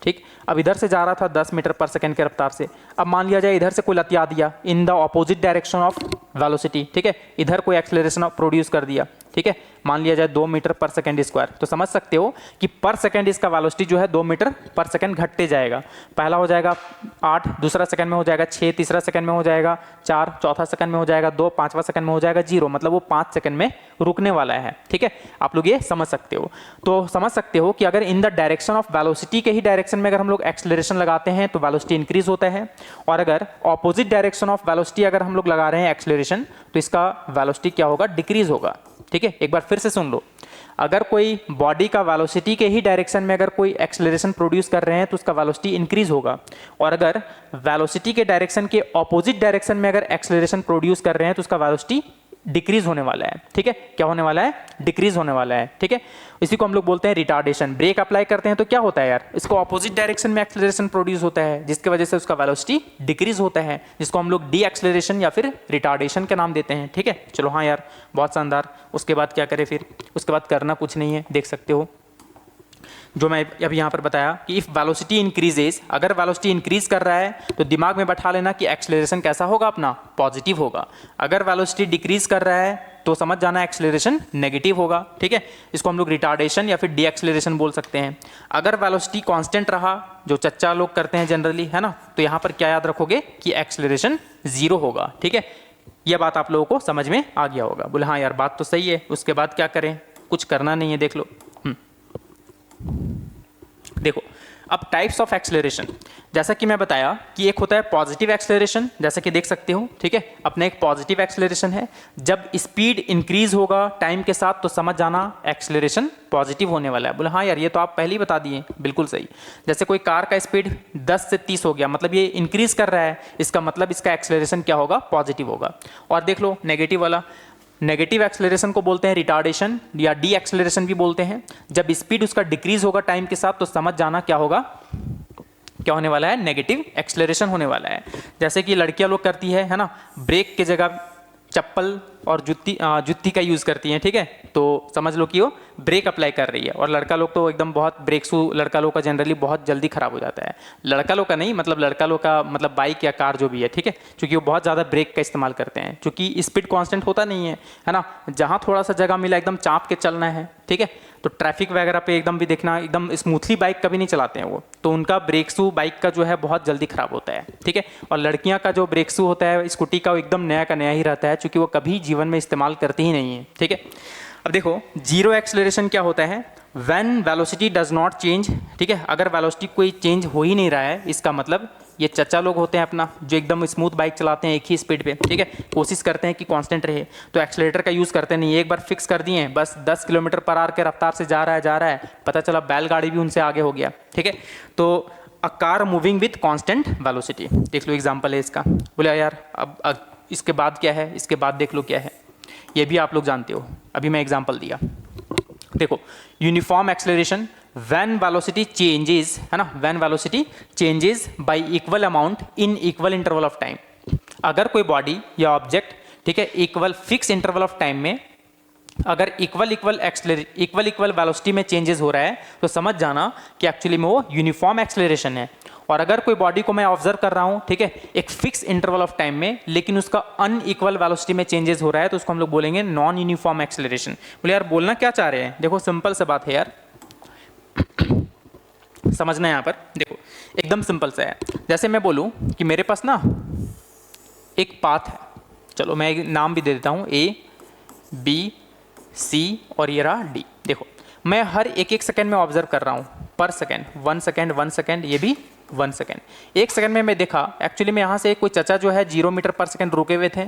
ठीक, अब इधर से जा रहा था 10 मीटर पर सेकेंड के रफ्तार से। अब मान लिया जाए इधर से कोई लतिया दिया in the opposite direction of velocity, ठीक है, इधर कोई एक्सेलरेशन प्रोड्यूस कर दिया, ठीक है, मान लिया जाए 2 मीटर पर सेकेंड स्क्वायर। तो समझ सकते हो कि पर सेकेंड इसका वेलोसिटी जो है 2 मीटर पर सेकेंड घटते जाएगा। पहला हो जाएगा 8, दूसरा सेकंड में हो जाएगा 6, तीसरा सेकंड में हो जाएगा 4, चौथा सेकंड में हो जाएगा 2, पांचवा सेकंड में हो जाएगा 0, मतलब वो 5 सेकंड में रुकने वाला है, ठीक है। आप लोग ये समझ सकते हो। तो समझ सकते हो कि अगर in the direction of velocity के ही डायरेक्शन में अगर हम लोग एक्सेलरेशन लगाते हैं तो वेलोसिटी इंक्रीज होता है, और अगर ऑपोजिट डायरेक्शन ऑफ वेलोसिटी अगर हम लोग लगा रहे हैं एक्सेलरेशन, तो इसका वेलोसिटी क्या होगा? डिक्रीज होगा, ठीक है। एक बार फिर से सुन लो, अगर कोई बॉडी का वेलोसिटी के ही डायरेक्शन में अगर कोई एक्सेलरेशन प्रोड्यूस कर रहे हैं तो उसका वेलोसिटी इंक्रीज होगा, और अगर वेलोसिटी के डायरेक्शन के ऑपोजिट डायरेक्शन में अगर एक्सेलरेशन प्रोड्यूस कर रहे हैं तो उसका वेलोसिटी डिक्रीज होने वाला है, ठीक है। क्या होने वाला है? डिक्रीज होने वाला है, ठीक है। इसी को हम लोग बोलते हैं रिटार्डेशन। ब्रेक अप्लाई करते हैं तो क्या होता है यार? इसको ऑपोजिट डायरेक्शन में एक्सेलरेशन प्रोड्यूस होता है, जिसकी वजह से उसका वेलोसिटी डिक्रीज होता है, जिसको हम लोग डी एक्सेलरेशन या फिर रिटार्डेशन का नाम देते हैं, ठीक है। चलो हाँ यार, बहुत शानदार। उसके बाद क्या करें फिर? उसके बाद करना कुछ नहीं है, देख सकते हो जो मैं अभी यहाँ पर बताया कि इफ़ वेलोसिटी इंक्रीजेज, अगर वेलोसिटी इंक्रीज कर रहा है तो दिमाग में बैठा लेना कि एक्सेलरेशन कैसा होगा अपना? पॉजिटिव होगा। अगर वेलोसिटी डिक्रीज कर रहा है तो समझ जाना एक्सेलरेशन नेगेटिव होगा, ठीक है। इसको हम लोग रिटार्डेशन या फिर डी एक्सेलरेशन बोल सकते हैं। अगर वेलोसिटी कांस्टेंट रहा, जो चच्चा लोग करते हैं जनरली, है ना, तो यहाँ पर क्या याद रखोगे कि एक्सेलरेशन 0 होगा, ठीक है। यह बात आप लोगों को समझ में आ गया होगा। बोले हाँ यार बात तो सही है, उसके बाद क्या करें, कुछ करना नहीं है। देख लो देखो अब टाइप्स ऑफ एक्सेलरेशन, जैसा कि मैं बताया कि एक होता है पॉजिटिव एक्सेलरेशन, जैसा कि देख सकते हो, ठीक है। अपना एक पॉजिटिव एक्सेलरेशन है, जब स्पीड इंक्रीज होगा टाइम के साथ तो समझ जाना एक्सेलरेशन पॉजिटिव होने वाला है। बोले हाँ यार ये तो आप पहले ही बता दिए, बिल्कुल सही। जैसे कोई कार का स्पीड 10 से 30 हो गया, मतलब ये इंक्रीज कर रहा है, इसका मतलब इसका एक्सेलरेशन क्या होगा, पॉजिटिव होगा। और देख लो नेगेटिव वाला, नेगेटिव एक्सेलरेशन को बोलते हैं रिटार्डेशन या डी एक्सेलरेशन भी बोलते हैं। जब स्पीड उसका डिक्रीज होगा टाइम के साथ तो समझ जाना क्या होगा, क्या होने वाला है, नेगेटिव एक्सेलरेशन होने वाला है। जैसे कि लड़कियां लोग करती है ना, ब्रेक के जगह चप्पल और जुत्ती का यूज़ करती हैं, ठीक है, तो समझ लो कि वो ब्रेक अप्लाई कर रही है। और लड़का लोग तो एकदम बहुत ब्रेक शू लड़का लोग का जनरली बहुत जल्दी खराब हो जाता है। लड़का लोग का नहीं, मतलब लड़का लोग का मतलब बाइक या कार जो भी है, ठीक है, क्योंकि वो बहुत ज़्यादा ब्रेक का इस्तेमाल करते हैं, क्योंकि स्पीड कांस्टेंट होता नहीं है ना। जहाँ थोड़ा सा जगह मिला एकदम चाँप के चलना है, ठीक है, तो ट्रैफिक वगैरह पे एकदम भी देखना, एकदम स्मूथली बाइक कभी नहीं चलाते हैं वो, तो उनका ब्रेक शू बाइक का जो है बहुत जल्दी खराब होता है, ठीक है। और लड़कियां का जो ब्रेक शू होता है स्कूटी का, वो एकदम नया का नया ही रहता है, क्योंकि वो कभी जीवन में इस्तेमाल करती ही नहीं है, ठीक है। अब देखो जीरो एक्सेलरेशन क्या होता है, when velocity does not change, ठीक है, अगर वेलोसिटी कोई चेंज हो ही नहीं रहा है, इसका मतलब ये चचा लोग होते हैं अपना, जो एकदम स्मूथ बाइक चलाते हैं एक ही स्पीड पे, ठीक है, कोशिश करते हैं कि कांस्टेंट रहे, तो एक्सेलरेटर का यूज़ करते नहीं, एक बार फिक्स कर दिए बस 10 किलोमीटर पर आवर के रफ्तार से जा रहा है, पता चला बैलगाड़ी भी उनसे आगे हो गया, ठीक है। तो a car moving with constant velocity, देख लो एग्जाम्पल है इसका। बोले यार अब इसके बाद क्या है, इसके बाद देख लो क्या है, ये भी आप लोग जानते हो, अभी मैं एग्जाम्पल दिया। देखो uniform acceleration when velocity changes, है ना, when velocity changes y equal amount in equal interval of time. अगर कोई बॉडी या ऑब्जेक्ट, ठीक है, equal fix interval of time में अगर इक्वल वेलोसिटी में चेंजेस हो रहा है तो समझ जाना कि एक्चुअली में वो यूनिफॉर्म एक्सेलरेशन है। और अगर कोई बॉडी को मैं ऑब्जर्व कर रहा हूँ, ठीक है, एक फिक्स इंटरवल ऑफ टाइम में, लेकिन उसका अनइक्वल वेलोसिटी में चेंजेस हो रहा है, तो उसको हम लोग बोलेंगे नॉन यूनिफॉर्म एक्सेलरेशन। बोले यार बोलना क्या चाह रहे हैं, देखो सिंपल सा बात है यार समझना है यहाँ पर, देखो एकदम सिंपल सा है। जैसे मैं बोलूँ कि मेरे पास ना एक पाथ है, चलो मैं एक नाम भी दे देता हूँ, ए बी सी और ये रहा डी। देखो मैं हर एक सेकंड में ऑब्जर्व कर रहा हूँ, पर सेकंड 1 सेकंड, ये भी 1 सेकंड। 1 सेकंड में मैं देखा एक्चुअली में यहाँ से कोई चचा जो है 0 मीटर पर सेकंड रुके हुए थे,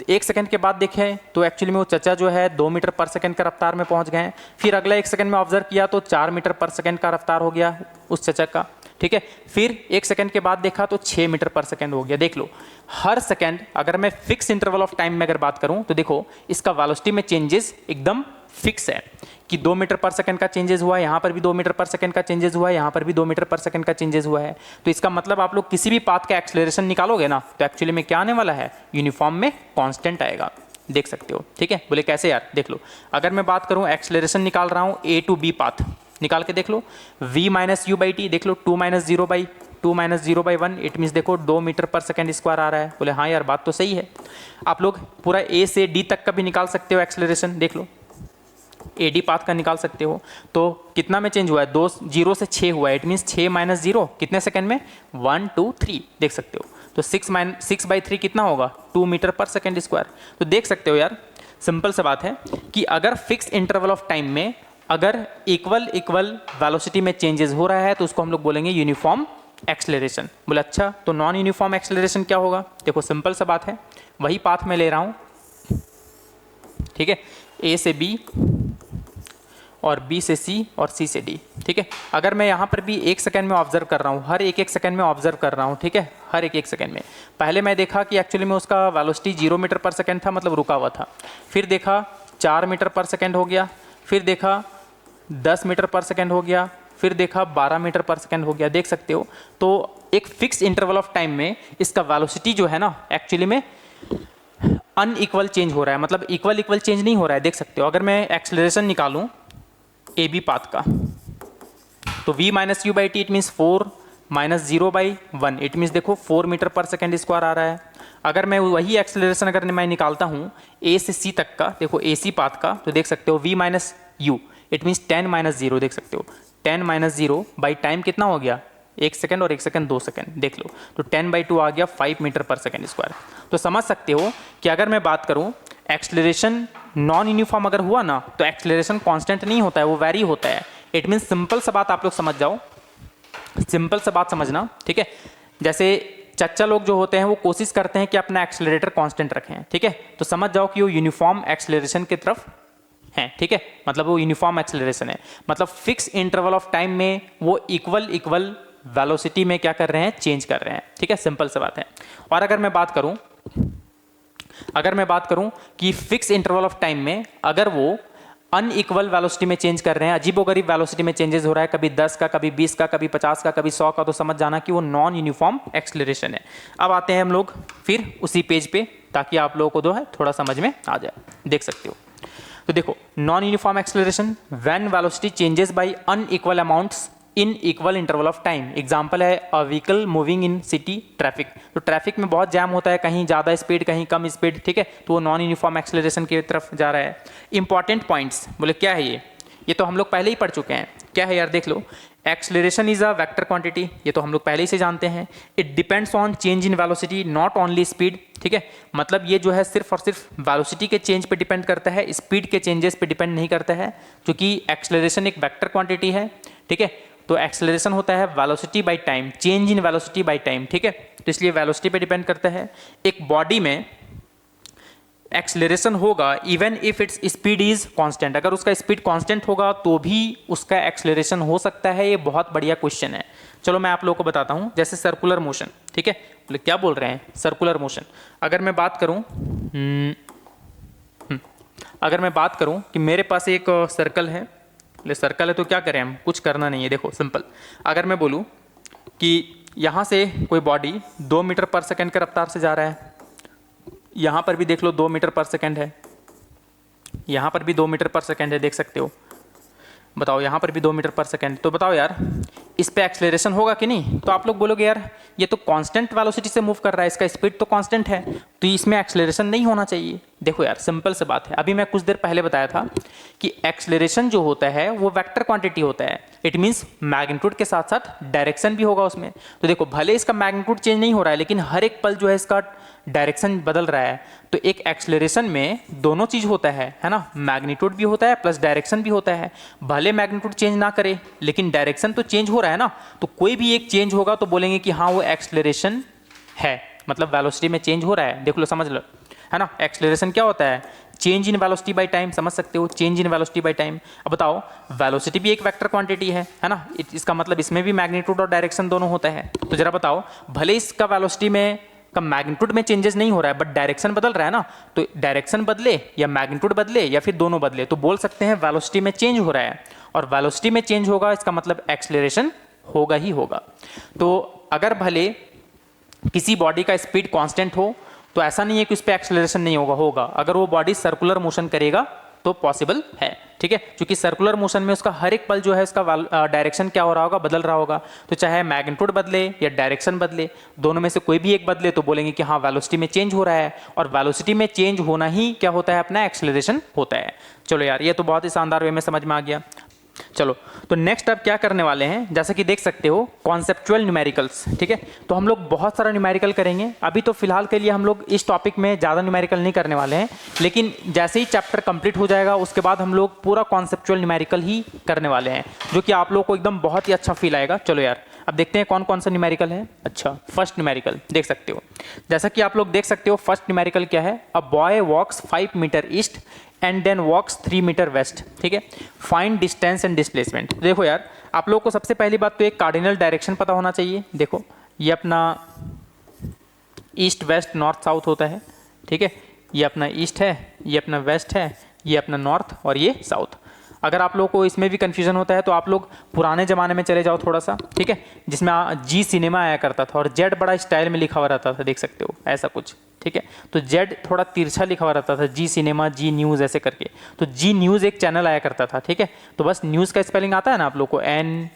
1 सेकंड के बाद देखे तो एक्चुअली में वो चचा जो है 2 मीटर पर सेकंड का रफ्तार में पहुँच गए। फिर अगला 1 सेकंड में ऑब्जर्व किया तो 4 मीटर पर सेकंड का रफ्तार हो गया उस चचा का, ठीक है। फिर 1 सेकंड के बाद देखा तो 6 मीटर पर सेकंड हो गया। देख लो हर सेकंड, अगर मैं फिक्स इंटरवल ऑफ टाइम में अगर बात करूं तो देखो इसका वेलोसिटी में चेंजेस एकदम फिक्स है कि 2 मीटर पर सेकंड का चेंजेस हुआ है, यहाँ पर भी 2 मीटर पर सेकंड का चेंजेस हुआ है, यहाँ पर भी 2 मीटर पर सेकंड का चेंजेस हुआ है। तो इसका मतलब आप लोग किसी भी पाथ का एक्सेलरेशन निकालोगे ना तो एक्चुअली में क्या आने वाला है, यूनिफॉर्म में कांस्टेंट आएगा, देख सकते हो, ठीक है। बोले कैसे यार, देख लो अगर मैं बात करूँ एक्सेलरेशन निकाल रहा हूँ ए टू बी पाथ, निकाल के देख लो v minus u by T, देख लो 2 माइनस 0 बाई 1, इट मीन्स देखो 2 मीटर पर सेकंड स्क्वायर आ रहा है। बोले हाँ यार बात तो सही है। आप लोग पूरा ए से डी तक का भी निकाल सकते हो एक्सेलरेशन, देख लो ए डी पाथ का निकाल सकते हो। तो कितना में चेंज हुआ है, 0 से 6 हुआ है, इट मीन्स 6 माइनस 0 कितने सेकंड में, 1 2 3, देख सकते हो। तो 6 बाई 3 कितना होगा, 2 मीटर पर सेकंड स्क्वायर। तो देख सकते हो यार सिंपल सा बात है कि अगर फिक्स इंटरवल ऑफ टाइम में अगर इक्वल वेलोसिटी में चेंजेस हो रहा है तो उसको हम लोग बोलेंगे यूनिफॉर्म एक्सेलरेशन। बोले अच्छा तो नॉन यूनिफॉर्म एक्सेलरेशन क्या होगा, देखो सिंपल सा बात है, वही पाथ में ले रहा हूँ, ठीक है, ए से बी और बी से सी और सी से डी, ठीक है। अगर मैं यहाँ पर भी 1 सेकंड में ऑब्जर्व कर रहा हूँ, हर एक सेकंड में ऑब्जर्व कर रहा हूँ, ठीक है, हर एक सेकंड में। पहले मैं देखा कि एक्चुअली में उसका वेलोसिटी 0 मीटर पर सेकंड था, मतलब रुका हुआ था। फिर देखा 4 मीटर पर सेकंड हो गया, फिर देखा 10 मीटर पर सेकंड हो गया, फिर देखा 12 मीटर पर सेकंड हो गया, देख सकते हो। तो एक फिक्स इंटरवल ऑफ टाइम में इसका वेलोसिटी जो है ना एक्चुअली में अनइक्वल चेंज हो रहा है, मतलब इक्वल चेंज नहीं हो रहा है, देख सकते हो। अगर मैं एक्सेलरेशन निकालूं ए बी पाथ का तो v minus u by T, it means 4 minus 0 by 1, it means देखो 4 मीटर पर सेकेंड स्क्वायर आ रहा है। अगर मैं वही एक्सेलरेशन अगर मैं निकालता हूँ ए से सी तक का, देखो ए सी पाथ का, तो देख सकते हो v minus you, it means 10 minus 0, देख सकते हो 10 माइनस 0 बाई टाइम कितना हो गया 1 सेकंड और 1 सेकंड 2 सेकंड, देख लो तो 10/2 आ गया 5 मीटर पर सेकंड स्क्वायर। तो समझ सकते हो कि अगर मैं बात करूं एक्सलेरेशन नॉन यूनिफॉर्म अगर हुआ ना तो एक्सलेरेशन कांस्टेंट नहीं होता है, वो वेरी होता है। इट मीन्स सिंपल सा बात आप लोग समझ जाओ, सिंपल सा बात समझना, ठीक है। जैसे चच्चा लोग जो होते हैं वो कोशिश करते हैं कि अपना एक्सलेरेटर कांस्टेंट रखें, ठीक है, तो समझ जाओ कि वो यूनिफॉर्म एक्सलेरेशन की तरफ है, ठीक है, मतलब वो यूनिफॉर्म एक्सलेरेशन है, मतलब फिक्स इंटरवल ऑफ टाइम में वो इक्वल वेलोसिटी में क्या कर रहे हैं, चेंज कर रहे हैं, ठीक है, सिंपल सी बात है। और अगर मैं बात करूं कि फिक्स इंटरवल ऑफ टाइम में अगर वो अनइक्वल वेलोसिटी में चेंज कर रहे हैं, अजीबोगरीब वेलोसिटी में चेंजेस हो रहा है, कभी 10 का, कभी 20 का, कभी 50 का, कभी 100 का, तो समझ जाना कि वो नॉन यूनिफॉर्म एक्सलेरेशन है। अब आते हैं हम लोग फिर उसी पेज पे, ताकि आप लोगों को जो है थोड़ा समझ में आ जाए, देख सकते हो। तो देखो non uniform acceleration when velocity changes by unequal amounts in equal interval of time. Example है a vehicle moving in city traffic. तो ट्रैफिक में बहुत जैम होता है, कहीं ज़्यादा स्पीड कहीं कम स्पीड, ठीक है, तो वो नॉन यूनिफॉर्म एक्सलेरेशन की तरफ जा रहा है। इंपॉर्टेंट पॉइंट्स बोले क्या है ये तो हम लोग पहले ही पढ़ चुके हैं। क्या है यार, देख लो, acceleration is a vector quantity, ये तो हम लोग पहले ही से जानते हैं। It depends on change in velocity not only speed, ठीक है, मतलब ये जो है सिर्फ और सिर्फ वेलोसिटी के चेंज पे डिपेंड करता है, स्पीड के चेंजेस पे डिपेंड नहीं करता है, क्योंकि एक्सलेरेशन एक वेक्टर क्वांटिटी है, ठीक है। तो एक्सलेरेशन होता है velocity by time, change in velocity by time, ठीक है, तो इसलिए वेलोसिटी पे डिपेंड करता है। एक बॉडी में एक्सलेरेशन होगा even if its speed is constant, अगर उसका स्पीड कांस्टेंट होगा तो भी उसका एक्सलेरेशन हो सकता है। ये बहुत बढ़िया क्वेश्चन है। चलो मैं आप लोगों को बताता हूं, जैसे सर्कुलर मोशन, ठीक है, बोले क्या बोल रहे हैं, सर्कुलर मोशन। अगर मैं बात करूं कि मेरे पास एक सर्कल है, सर्कल है तो क्या करें हम, कुछ करना नहीं है। देखो सिंपल, अगर मैं बोलूं कि यहां से कोई बॉडी 2 मीटर पर सेकंड की रफ्तार से जा रहा है, यहां पर भी देख लो 2 मीटर पर सेकंड है, यहां पर भी 2 मीटर पर सेकंड है, देख सकते हो। बताओ यहाँ पर भी 2 मीटर पर सेकंड, तो बताओ यार इस पे एक्सलेरेशन होगा कि नहीं। तो आप लोग बोलोगे यार ये तो कांस्टेंट वेलोसिटी से मूव कर रहा है, इसका स्पीड तो कांस्टेंट है, तो इसमें एक्सलेरेशन नहीं होना चाहिए। देखो यार सिंपल सी बात है, अभी मैं कुछ देर पहले बताया था कि एक्सलेरेशन जो होता है वो वेक्टर क्वांटिटी होता है। इट मीन्स मैग्नीट्यूड के साथ साथ डायरेक्शन भी होगा उसमें। तो देखो भले इसका मैग्नीट्यूड चेंज नहीं हो रहा है, लेकिन हर एक पल जो है इसका डायरेक्शन बदल रहा है। तो एक एक्सलेरेशन में दोनों चीज होता है ना, मैग्नीट्यूड भी होता है प्लस डायरेक्शन भी होता है। भले मैग्नीट्यूड चेंज ना करे लेकिन डायरेक्शन तो चेंज हो रहा है ना, तो कोई भी एक चेंज होगा तो बोलेंगे कि हाँ वो एक्सलेरेशन है, मतलब वेलोसिटी में चेंज हो रहा है। देख लो समझ लो, है ना। एक्सलेरेशन क्या होता है, change in velocity by time, समझ सकते हो, change in velocity by time. अब बताओ वेलोसिटी भी एक वेक्टर क्वांटिटी है ना, इसका मतलब इसमें भी मैग्नीट्यूड और डायरेक्शन दोनों होता है। तो जरा बताओ भले इसका वेलोसिटी में का मैग्नीट्यूड में चेंजेस नहीं हो रहा है बट डायरेक्शन बदल रहा है ना, तो डायरेक्शन बदले या मैग्नीट्यूड बदले या फिर दोनों बदले तो बोल सकते हैं वेलोसिटी में चेंज हो रहा है। और वेलोसिटी में चेंज होगा इसका मतलब एक्सलेरेशन होगा ही होगा। तो अगर भले किसी बॉडी का स्पीड कांस्टेंट हो तो ऐसा नहीं है कि उस पर एक्सलेरेशन नहीं होगा। अगर वो बॉडी सर्कुलर मोशन करेगा तो पॉसिबल है, ठीक है, क्योंकि सर्कुलर मोशन में उसका हर एक पल जो है उसका डायरेक्शन क्या हो रहा होगा, बदल रहा होगा। तो चाहे मैग्नीट्यूड बदले या डायरेक्शन बदले, दोनों में से कोई भी एक बदले तो बोलेंगे कि हाँ वेलोसिटी में चेंज हो रहा है, और वेलोसिटी में चेंज होना ही क्या होता है, अपना एक्सलेरेशन होता है। चलो यार ये तो बहुत ही शानदार वे में समझ में आ गया। चलो तो नेक्स्ट अब क्या करने वाले हैं, जैसे कि देख सकते हो कॉन्सेप्चुअल न्यूमेरिकल्स, ठीक है, तो हम लोग बहुत सारा न्यूमेरिकल करेंगे। अभी तो फिलहाल के लिए हम लोग इस टॉपिक में ज़्यादा न्यूमेरिकल नहीं करने वाले हैं, लेकिन जैसे ही चैप्टर कंप्लीट हो जाएगा उसके बाद हम लोग पूरा कॉन्सेप्चुअल न्यूमेरिकल ही करने वाले हैं, जो कि आप लोग को एकदम बहुत ही अच्छा फील आएगा। चलो यार अब देखते हैं कौन कौन सा न्यूमेरिकल है। अच्छा फर्स्ट न्यूमेरिकल देख सकते हो, जैसा कि आप लोग देख सकते हो फर्स्ट न्यूमेरिकल क्या है, a boy walks 5 metre east and then walks 3 metre west, ठीक है, फाइंड डिस्टेंस एंड डिस्प्लेसमेंट। देखो यार आप लोगों को सबसे पहली बात तो एक कार्डिनल डायरेक्शन पता होना चाहिए। देखो ये अपना ईस्ट वेस्ट नॉर्थ साउथ होता है, ठीक है, ये अपना ईस्ट है, ये अपना वेस्ट है, ये अपना नॉर्थ और ये साउथ। अगर आप लोगों को इसमें भी कन्फ्यूजन होता है तो आप लोग पुराने ज़माने में चले जाओ थोड़ा सा, ठीक है, जिसमें जी सिनेमा आया करता था और जेड बड़ा स्टाइल में लिखा हुआ रहता था, देख सकते हो ऐसा कुछ, ठीक है, तो जेड थोड़ा तिरछा लिखा हुआ रहता था, जी सिनेमा जी न्यूज़ ऐसे करके। तो जी न्यूज़ एक चैनल आया करता था, ठीक है, तो बस न्यूज़ का स्पेलिंग आता है ना आप लोग को, NEWS,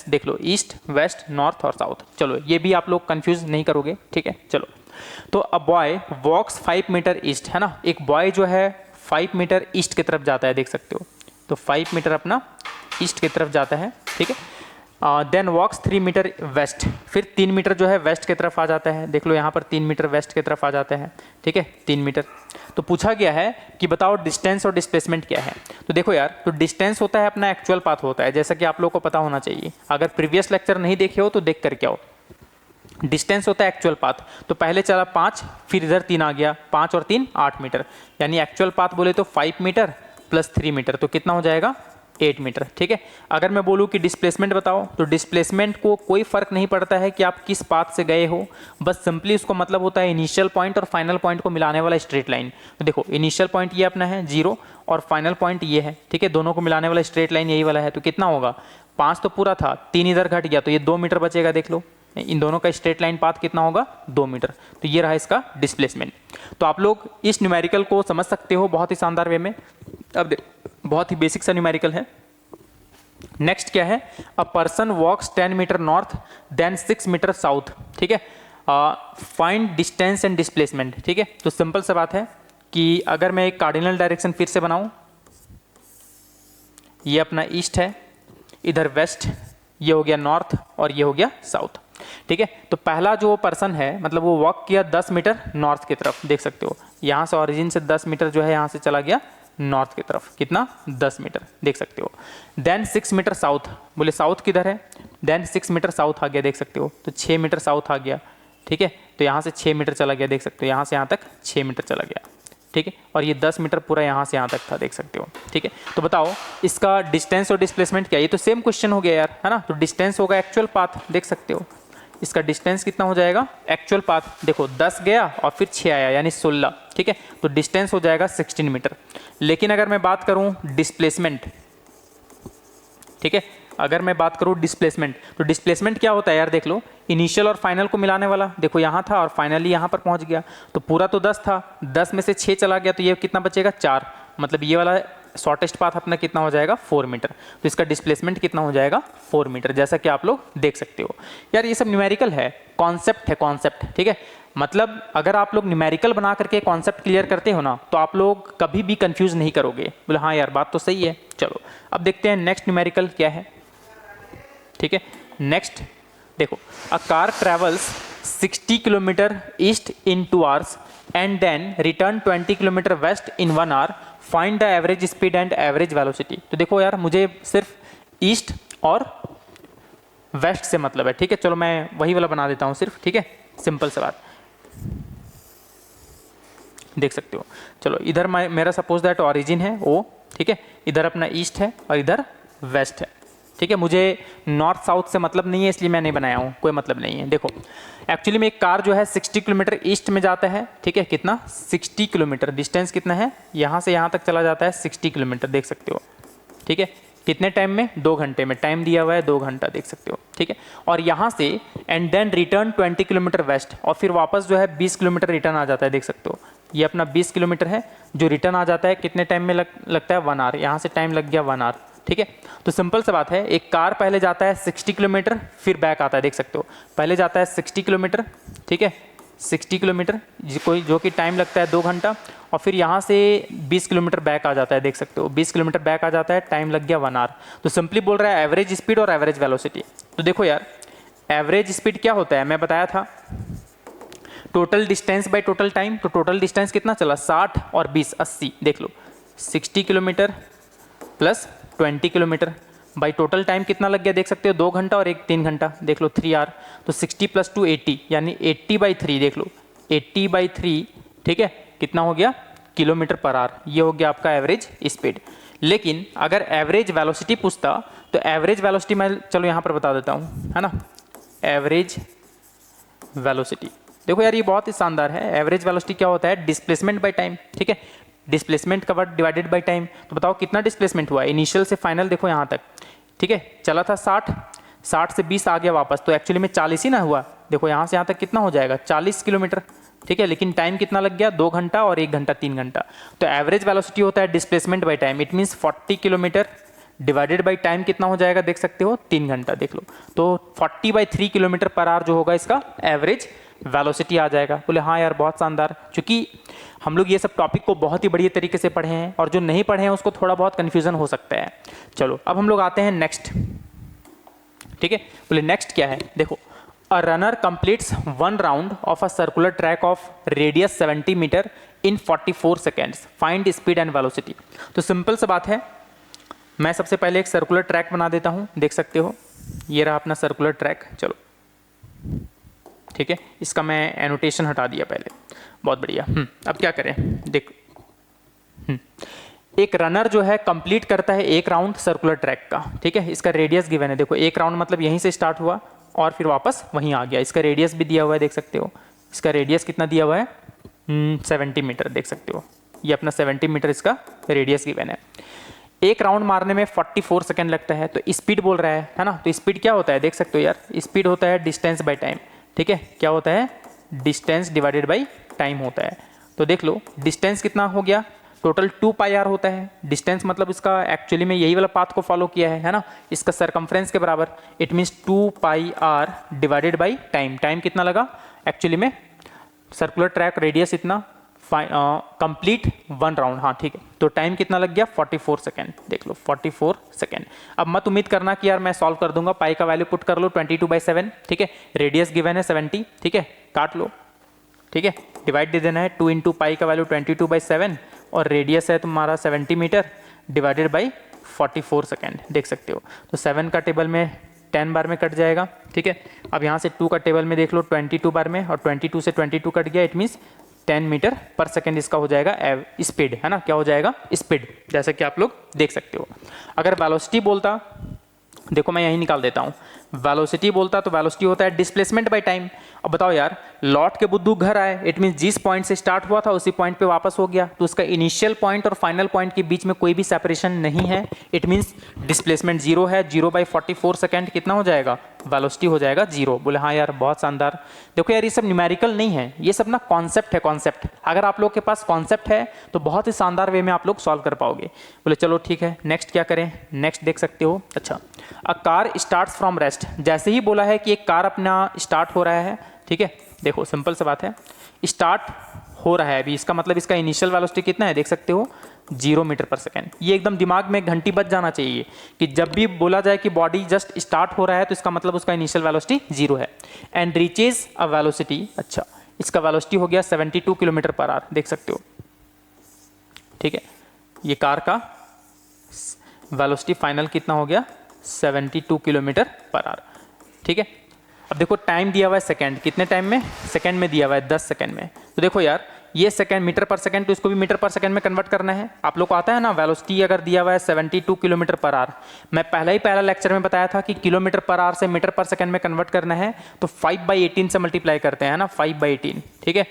देख लो ईस्ट वेस्ट नॉर्थ और साउथ। चलो ये भी आप लोग कंफ्यूज नहीं करोगे, ठीक है। चलो तो a boy walks 5 metre east, है ना, एक बॉय जो है 5 मीटर ईस्ट की तरफ जाता है, देख सकते हो, तो 5 मीटर अपना ईस्ट की तरफ जाता है, ठीक है। देन वॉक्स 3 मीटर वेस्ट, फिर 3 मीटर जो है वेस्ट की तरफ आ जाता है। देख लो यहाँ पर 3 मीटर वेस्ट की तरफ आ जाता है, ठीक है 3 मीटर। तो पूछा गया है कि बताओ डिस्टेंस और डिस्प्लेसमेंट क्या है। तो देखो यार, तो डिस्टेंस होता है अपना एक्चुअल पाथ होता है, जैसा कि आप लोगों को पता होना चाहिए। अगर प्रीवियस लेक्चर नहीं देखे हो तो देख करके आओ। डिस्टेंस होता है एक्चुअल पाथ, तो पहले चला 5, फिर इधर 3 आ गया, 5 और 3 8 मीटर, यानी एक्चुअल पाथ बोले तो 5 मीटर प्लस 3 मीटर, तो कितना हो जाएगा 8 मीटर, ठीक है। अगर मैं बोलूँ कि डिस्प्लेसमेंट बताओ, तो डिस्प्लेसमेंट को कोई फर्क नहीं पड़ता है कि आप किस पाथ से गए हो, बस सिंपली उसको मतलब होता है इनिशियल पॉइंट और फाइनल पॉइंट को मिलाने वाला स्ट्रेट लाइन। तो देखो इनिशियल पॉइंट ये अपना है 0 और फाइनल पॉइंट ये है, ठीक है, दोनों को मिलाने वाला स्ट्रेट लाइन यही वाला है। तो कितना होगा, 5 तो पूरा था, 3 इधर घट गया, तो ये 2 मीटर बचेगा। देख लो इन दोनों का स्ट्रेट लाइन पाथ कितना होगा 2 मीटर। तो ये रहा इसका डिस्प्लेसमेंट। तो आप लोग इस न्यूमेरिकल को समझ सकते हो बहुत ही शानदार वे में। अब बहुत ही बेसिक सा न्यूमेरिकल है। नेक्स्ट क्या है, a person walks 10 metre north then 6 metre south, ठीक है। फाइंड डिस्टेंस एंड डिस्प्लेसमेंट, ठीक है। तो सिंपल सा बात है कि अगर मैं एक कार्डिनल डायरेक्शन फिर से बनाऊं, ये अपना ईस्ट है, इधर वेस्ट, ये हो गया नॉर्थ और ये हो गया साउथ, ठीक है। तो पहला जो पर्सन है मतलब वो वॉक किया 10 मीटर नॉर्थ की तरफ, देख सकते हो यहाँ से ऑरिजिन से 10 मीटर जो है यहाँ से चला गया नॉर्थ की तरफ, कितना 10 मीटर, देख सकते हो। देन 6 मीटर साउथ, बोले साउथ किधर है, देन 6 मीटर साउथ आ गया, देख सकते हो, तो 6 मीटर साउथ आ गया, ठीक है। तो यहाँ से 6 मीटर चला गया, देख सकते हो, यहाँ से यहाँ तक 6 मीटर चला गया, ठीक है। और ये 10 मीटर पूरा यहाँ से यहाँ तक था, देख सकते हो, ठीक है। तो बताओ इसका डिस्टेंस और डिस्प्लेसमेंट क्या है। ये तो सेम क्वेश्चन हो गया यार, है ना। तो डिस्टेंस होगा एक्चुअल पाथ, देख सकते हो, इसका डिस्टेंस कितना हो जाएगा एक्चुअल पाथ। देखो 10 गया और फिर 6 आया यानी 16, ठीक है। तो डिस्टेंस हो जाएगा 16 मीटर। लेकिन अगर मैं बात करूं डिस्प्लेसमेंट, ठीक है, अगर मैं बात करूं डिस्प्लेसमेंट, तो डिस्प्लेसमेंट क्या होता है यार, देख लो इनिशियल और फाइनल को मिलाने वाला। देखो यहाँ था और फाइनली यहाँ पर पहुँच गया, तो पूरा तो 10 था, 10 में से 6 चला गया, तो ये कितना बचेगा 4, मतलब ये वाला शॉर्टेस्ट पाथ अपना कितना हो जाएगा 4 मीटर। तो इसका डिस्प्लेसमेंट कितना हो जाएगा 4 मीटर, जैसा कि आप लोग देख सकते हो। यार ये सब न्यूमेरिकल है, कॉन्सेप्ट है, कॉन्सेप्ट, ठीक है। मतलब अगर आप लोग न्यूमेरिकल बना करके कॉन्सेप्ट क्लियर करते हो ना, तो आप लोग कभी भी कंफ्यूज नहीं करोगे। बोले हाँ यार बात तो सही है। चलो अब देखते हैं नेक्स्ट न्यूमेरिकल क्या है, ठीक है। नेक्स्ट देखो, a car travels 60 kilometre east in 2 hours and then return 20 kilometre west in 1 hour, find the average speed and average velocity. तो देखो यार मुझे सिर्फ ईस्ट और वेस्ट से मतलब है, ठीक है। चलो मैं वही वाला बना देता हूँ सिर्फ, ठीक है, सिंपल सा बात, देख सकते हो। चलो इधर मेरा सपोज दैट ऑरिजिन है ओ, ठीक है, इधर अपना ईस्ट है और इधर वेस्ट है, ठीक है। मुझे नॉर्थ साउथ से मतलब नहीं है, इसलिए मैं नहीं बनाया हूँ, कोई मतलब नहीं है। देखो एक्चुअली में एक कार जो है 60 किलोमीटर ईस्ट में जाता है, ठीक है, कितना 60 किलोमीटर, डिस्टेंस कितना है यहाँ से यहाँ तक चला जाता है 60 किलोमीटर, देख सकते हो, ठीक है। कितने टाइम में, 2 घंटे में, टाइम दिया हुआ है 2 घंटा, देख सकते हो, ठीक है। और यहाँ से and then return 20 kilometre west, और फिर वापस जो है 20 किलोमीटर रिटर्न आ जाता है, देख सकते हो। ये अपना 20 किलोमीटर है जो रिटर्न आ जाता है, कितने टाइम में लगता है 1 आवर, यहाँ से टाइम लग गया 1 आवर, ठीक है। तो सिंपल सा बात है, एक कार पहले जाता है 60 किलोमीटर फिर बैक आता है, देख सकते हो। पहले जाता है 60 किलोमीटर, ठीक है, 60 किलोमीटर जो कि टाइम लगता है 2 घंटा, और फिर यहाँ से 20 किलोमीटर बैक आ जाता है, देख सकते हो, 20 किलोमीटर बैक आ जाता है, टाइम लग गया 1 आवर। तो सिंपली बोल रहा है एवरेज स्पीड और एवरेज वेलोसिटी। तो देखो यार एवरेज स्पीड क्या होता है, मैं बताया था total distance by total time. तो टोटल डिस्टेंस कितना चला 60 और 20 80, देख लो 60 kilometre plus 20 kilometre by total time कितना लग गया, देख सकते हो 2 घंटा और 3 घंटा, देख लो 3 आवर। तो 60 + 2 80, यानी 80/3, देख लो 80/3, ठीक है, कितना हो गया किलोमीटर पर आवर। ये हो गया आपका एवरेज स्पीड। लेकिन अगर एवरेज वेलोसिटी पूछता तो एवरेज वेलोसिटी मैं चलो यहाँ पर बता देता हूँ, है ना। एवरेज वेलोसिटी देखो यार ये बहुत ही शानदार है। एवरेज वेलोसिटी क्या होता है, डिस्प्लेसमेंट बाय टाइम, ठीक है, डिस्प्लेसमेंट का वर्ड डिवाइडेड बाय टाइम। तो बताओ कितना डिस्प्लेसमेंट हुआ इनिशियल से फाइनल, देखो यहाँ तक, ठीक है, चला था 60 से 20 आ गया वापस, तो एक्चुअली में 40 ही ना हुआ। देखो यहाँ से यहाँ तक कितना हो जाएगा 40 किलोमीटर, ठीक है, लेकिन टाइम कितना लग गया 2 घंटा और 1 घंटा 3 घंटा। तो एवरेज वेलोसिटी होता है displacement by time, it means 40 kilometre divided by time कितना हो जाएगा, देख सकते हो 3 घंटा, देख लो। तो 40/3 किलोमीटर पर आवर जो होगा इसका एवरेज वेलोसिटी आ जाएगा। बोले हाँ यार बहुत शानदार, क्योंकि हम लोग ये सब टॉपिक को बहुत ही बढ़िया तरीके से पढ़े हैं, और जो नहीं पढ़े हैं उसको थोड़ा बहुत कन्फ्यूजन हो सकता है। चलो अब हम लोग आते हैं नेक्स्ट, ठीक है। बोले नेक्स्ट क्या है, देखो a runner completes 1 round of a circular track of radius 70 metre in 44 seconds, find speed and velocity. तो सिंपल सा बात है, मैं सबसे पहले एक सर्कुलर ट्रैक बना देता हूँ, देख सकते हो ये रहा अपना सर्कुलर ट्रैक। चलो ठीक है, इसका मैं एनोटेशन हटा दिया पहले, बहुत बढ़िया। अब क्या करें, देखो एक रनर जो है कंप्लीट करता है 1 राउंड सर्कुलर ट्रैक का, ठीक है। इसका रेडियस गिवन है, देखो 1 राउंड मतलब यहीं से स्टार्ट हुआ और फिर वापस वहीं आ गया। इसका रेडियस भी दिया हुआ है, देख सकते हो इसका रेडियस कितना दिया हुआ है, 70 मीटर, देख सकते हो ये अपना 70 मीटर इसका रेडियस गिवन है। 1 राउंड मारने में 44 सेकेंड लगता है, तो स्पीड बोल रहा है ना। तो स्पीड क्या होता है, देख सकते हो यार, स्पीड होता है डिस्टेंस बाय टाइम, ठीक है। क्या होता है, डिस्टेंस डिवाइडेड बाय टाइम होता है। तो देख लो डिस्टेंस कितना हो गया, टोटल 2 पाई आर होता है। डिस्टेंस मतलब इसका एक्चुअली में यही वाला पाथ को फॉलो किया है ना, इसका सरकमफ्रेंस के बराबर। It means 2 pi R divided by time. Time कितना लगा एक्चुअली में, सर्कुलर ट्रैक रेडियस इतना, कंप्लीट 1 राउंड, हाँ ठीक है। तो टाइम कितना लग गया, 44 सेकेंड, देख लो 44 सेकेंड। अब मत उम्मीद करना कि यार मैं सॉल्व कर दूंगा, पाई का वैल्यू पुट कर लो 22/7, ठीक है। रेडियस गिवन है 70, ठीक है, काट लो, ठीक है। डिवाइड दे देना है, 2 इंटू पाई का वैल्यू 22/7 और रेडियस है तुम्हारा 70 मीटर डिवाइडेड बाई 44 सेकेंड, देख सकते हो। तो 7 का टेबल में 10 बार में कट जाएगा, ठीक है। अब यहाँ से 2 का टेबल में देख लो 22 बार में, और 22 से 22 कट गया, इट मीन्स 10 मीटर पर सेकेंड इसका हो जाएगा स्पीड, है ना। क्या हो जाएगा, स्पीड, जैसा कि आप लोग देख सकते हो। अगर वेलोसिटी बोलता, देखो मैं यही निकाल देता हूँ, वेलोसिटी बोलता तो वेलोसिटी होता है डिस्प्लेसमेंट बाय टाइम। अब बताओ यार, लौट के बुद्धू घर आए, इट मीन जिस पॉइंट से स्टार्ट हुआ था उसी पॉइंट पे वापस हो गया, तो उसका इनिशियल पॉइंट और फाइनल पॉइंट के बीच में कोई भी सेपरेशन नहीं है, इट मीन्स डिस्प्लेसमेंट 0 है। 0/44 सेकेंड कितना हो जाएगा, वेलोसिटी हो जाएगा 0। बोले हाँ यार बहुत शानदार। देखो यार ये सब न्यूमेरिकल नहीं है, ये सब ना कॉन्सेप्ट है, कॉन्सेप्ट। अगर आप लोग के पास कॉन्सेप्ट है तो बहुत ही शानदार वे में आप लोग सॉल्व कर पाओगे। बोले चलो ठीक है, नेक्स्ट क्या करें, नेक्स्ट देख सकते हो। अच्छा, a car starts from rest, जैसे ही बोला है कि एक कार अपना स्टार्ट हो रहा है, ठीक है। देखो सिंपल सी बात है, स्टार्ट हो रहा है अभी, इसका मतलब इसका इनिशियल वेलोसिटी कितना है, देख सकते हो 0 मीटर पर सेकेंड। ये एकदम दिमाग में घंटी बज जाना चाहिए कि जब भी बोला जाए कि बॉडी जस्ट स्टार्ट हो रहा है तो इसका मतलब उसका इनिशियल वेलोसिटी 0 है। एंड रीचेज अ वेलोसिटी, अच्छा इसका वेलोसिटी हो गया 72 किलोमीटर पर आवर, देख सकते हो, ठीक है। ये कार का वेलोसिटी फाइनल कितना हो गया, 72 किलोमीटर पर आवर, ठीक है। अब देखो टाइम दिया हुआ है सेकंड, कितने टाइम में, सेकंड में दिया हुआ है 10 सेकंड में। तो देखो यार ये सेकंड मीटर पर सेकंड, तो इसको भी मीटर पर सेकंड में कन्वर्ट करना है। आप लोग को आता है ना, वेलोसिटी अगर दिया हुआ है 72 किलोमीटर पर आवर, मैं पहला लेक्चर में बताया था कि किलोमीटर पर आवर से मीटर पर सेकंड में कन्वर्ट करना है तो 5/18 से मल्टीप्लाई करते हैं ना, 5/18, ठीक है।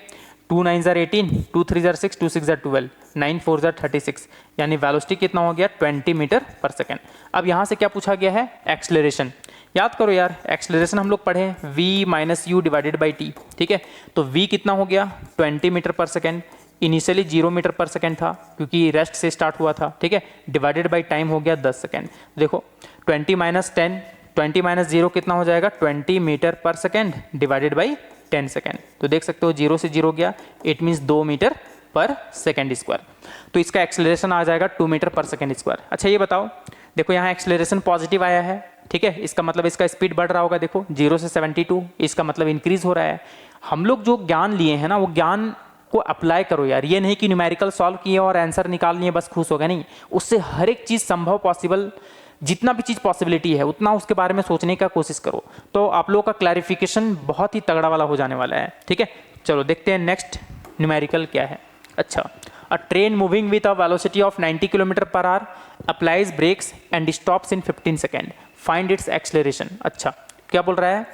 2 9 ज़र 18, 2 3 ज़र 6, 2 6 ज़र 12, 9 4 ज़र 36, यानी वेलोसिटी कितना हो गया 20 मीटर पर सेकंड। अब यहाँ से क्या पूछा गया है, एक्सलेरेशन। याद करो यार, एक्सलेरेशन हम लोग पढ़े v - u divided by t, ठीक है। तो v कितना हो गया 20 मीटर पर सेकंड, इनिशियली 0 मीटर पर सेकंड था क्योंकि रेस्ट से स्टार्ट हुआ था, ठीक है। डिवाइडेड बाई टाइम हो गया 10 सेकंड। देखो 20 - 10, 20 - 0 कितना हो जाएगा 20 मीटर पर सेकंड डिवाइडेड बाई 10 सेकंड। तो देख सकते हो 0 से 0 गया, इट मीन्स 2 मीटर पर सेकंड स्क्वायर। तो इसका एक्सलेरेशन आ जाएगा 2 मीटर पर सेकंड स्क्वायर। अच्छा ये बताओ, देखो यहाँ एक्सलेरेशन पॉजिटिव आया है, ठीक है, इसका मतलब इसका स्पीड बढ़ रहा होगा। देखो 0 से 72, इसका मतलब इंक्रीज हो रहा है। हम लोग जो ज्ञान लिए हैं ना, वो ज्ञान को अप्लाई करो यार, ये नहीं कि न्यूमेरिकल सॉल्व किए और आंसर निकाल लिए बस खुश हो गए, नहीं। उससे हर एक चीज़ संभव, पॉसिबल, जितना भी चीज़ पॉसिबिलिटी है उतना उसके बारे में सोचने का कोशिश करो, तो आप लोगों का क्लैरिफिकेशन बहुत ही तगड़ा वाला हो जाने वाला है, ठीक है। चलो देखते हैं नेक्स्ट न्यूमेरिकल क्या है। अच्छा, a train moving with a velocity of 90 kilometre per hour applies brakes and stops in 15 second, find its acceleration. अच्छा क्या बोल रहा है,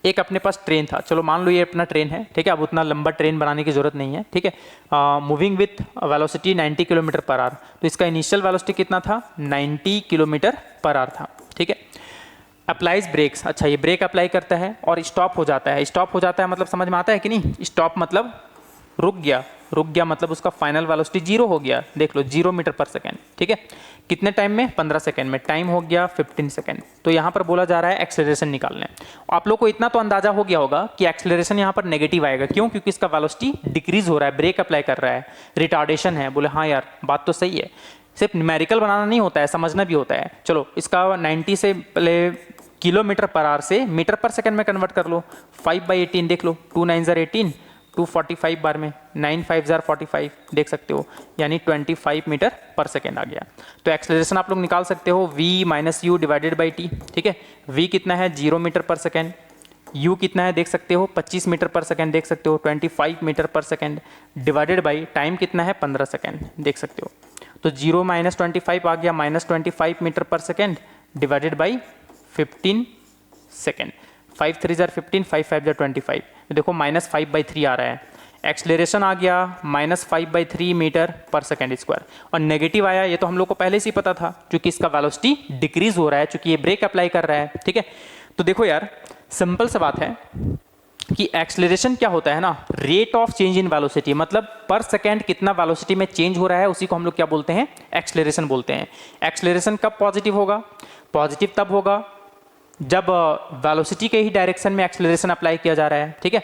एक अपने पास ट्रेन था, चलो मान लो ये अपना ट्रेन है, ठीक है। अब उतना लंबा ट्रेन बनाने की जरूरत नहीं है, ठीक है। Moving with velocity 90 kilometre per our, तो इसका इनिशियल वेलोसिटी कितना था 90 किलोमीटर पर आवर था, ठीक है। अप्लाइज ब्रेक्स, अच्छा ये ब्रेक अप्लाई करता है और स्टॉप हो जाता है। स्टॉप हो जाता है मतलब समझ में आता है कि नहीं, स्टॉप मतलब रुक गया, रुक गया मतलब उसका फाइनल वेलोसिटी 0 हो गया, देख लो 0 मीटर पर सेकेंड, ठीक है। कितने टाइम में, 15 सेकेंड में, टाइम हो गया 15 सेकेंड। तो यहाँ पर बोला जा रहा है एक्सेलरेशन निकालने। आप लोग को इतना तो अंदाजा हो गया होगा कि एक्सेलरेशन यहाँ पर नेगेटिव आएगा, क्यों, क्योंकि इसका वेलोसिटी डिक्रीज हो रहा है, ब्रेक अप्लाई कर रहा है, रिटार्डेशन है। बोले हाँ यार बात तो सही है, सिर्फ न्यूमेरिकल बनाना नहीं होता है, समझना भी होता है। चलो इसका 90 से पहले किलोमीटर पर आवर से मीटर पर सेकंड में कन्वर्ट कर लो। 5/18 देख लो, 2 9 ज़र 18, 245 बार में 9 5 ज़र 45 देख सकते हो, यानी 25 मीटर पर सेकेंड आ गया। तो एक्सेलरेशन आप लोग निकाल सकते हो v minus you divided by T. ठीक है, v कितना है 0 मीटर पर सेकेंड, u कितना है देख सकते हो 25 मीटर पर सेकेंड देख सकते हो 25 मीटर पर सेकेंड, डिवाइडेड बाई टाइम कितना है 15 सेकेंड देख सकते हो। तो 0 माइनस 25 आ गया -25 मीटर पर सेकेंड डिवाइडेड बाई 15 सेकेंड। 5 3 ज़र 15, 5 5 ज़र 25। तो देखो -5/3 आ रहा है। एक्सलेरेशन आ गया -5/3 मीटर पर सेकेंड स्क्वायर, और नेगेटिव आया, ये तो हम लोग को पहले से ही पता था क्योंकि इसका वेलोसिटी डिक्रीज हो रहा है, क्योंकि ये ब्रेक अप्लाई कर रहा है। ठीक है, तो देखो यार सिंपल सा बात है कि एक्सलेरेशन क्या होता है ना, rate of change in velocity, मतलब पर सेकेंड कितना वेलोसिटी में चेंज हो रहा है, उसी को हम लोग क्या बोलते हैं, एक्सलेरेशन बोलते हैं। एक्सलेरेशन कब पॉजिटिव होगा, पॉजिटिव तब होगा जब वेलोसिटी के ही डायरेक्शन में एक्सलेरेशन अप्लाई किया जा रहा है। ठीक है,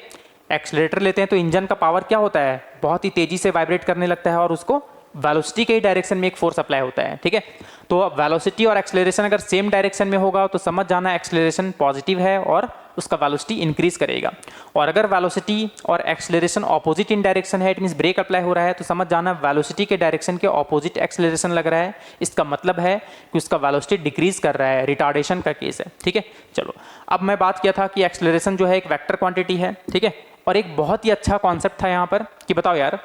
एक्सलेटर लेते हैं तो इंजन का पावर क्या होता है, बहुत ही तेजी से वाइब्रेट करने लगता है और उसको वेलोसिटी के ही डायरेक्शन में एक फोर्स अप्लाई होता है। ठीक है, तो वेलोसिटी और एक्सलेरेशन अगर सेम डायरेक्शन में होगा तो समझ जाना एक्सलेरेशन पॉजिटिव है और उसका वेलोसिटी इंक्रीज करेगा। और अगर वेलोसिटी और एक्सलेरेशन ऑपोजिट इन डायरेक्शन है, इट मींस ब्रेक अप्लाई हो रहा है, तो समझ जाना वेलोसिटी के डायरेक्शन के ऑपोजिट एक्सलेरेशन लग रहा है। इसका मतलब है कि उसका वेलोसिटी डिक्रीज कर रहा है, रिटार्डेशन का केस है। ठीक है, चलो अब मैं बात किया था कि एक्सलेरेशन जो है एक वेक्टर क्वांटिटी है। ठीक है, और एक बहुत ही अच्छा कॉन्सेप्ट था यहाँ पर कि बताओ यार,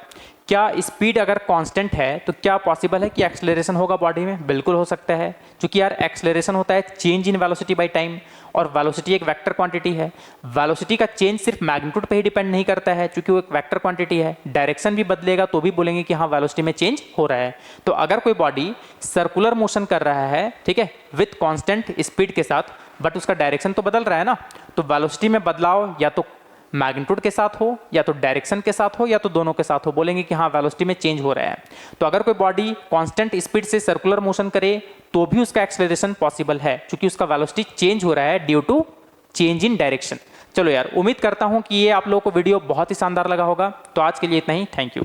क्या स्पीड अगर कांस्टेंट है तो क्या पॉसिबल है कि एक्सलेरेशन होगा बॉडी में? बिल्कुल हो सकता है, क्योंकि यार एक्सलेरेशन होता है change in velocity by time, और वेलोसिटी एक वेक्टर क्वांटिटी है। वेलोसिटी का चेंज सिर्फ मैग्नीट्यूड पे ही डिपेंड नहीं करता है, क्योंकि वो एक वेक्टर क्वांटिटी है। डायरेक्शन भी बदलेगा तो भी बोलेंगे कि हाँ वेलोसिटी में चेंज हो रहा है। तो अगर कोई बॉडी सर्कुलर मोशन कर रहा है, ठीक है, विथ कांस्टेंट स्पीड के साथ, बट उसका डायरेक्शन तो बदल रहा है ना, तो वेलोसिटी में बदलाव या तो मैग्नीट्यूड के साथ हो, या तो डायरेक्शन के साथ हो, या तो दोनों के साथ हो, बोलेंगे कि हाँ वेलोसिटी में चेंज हो रहा है। तो अगर कोई बॉडी कांस्टेंट स्पीड से सर्कुलर मोशन करे तो भी उसका एक्सेलरेशन पॉसिबल है, क्योंकि उसका वेलोसिटी चेंज हो रहा है due to change in direction. चलो यार, उम्मीद करता हूं कि ये आप लोगों को वीडियो बहुत ही शानदार लगा होगा। तो आज के लिए इतना ही, थैंक यू।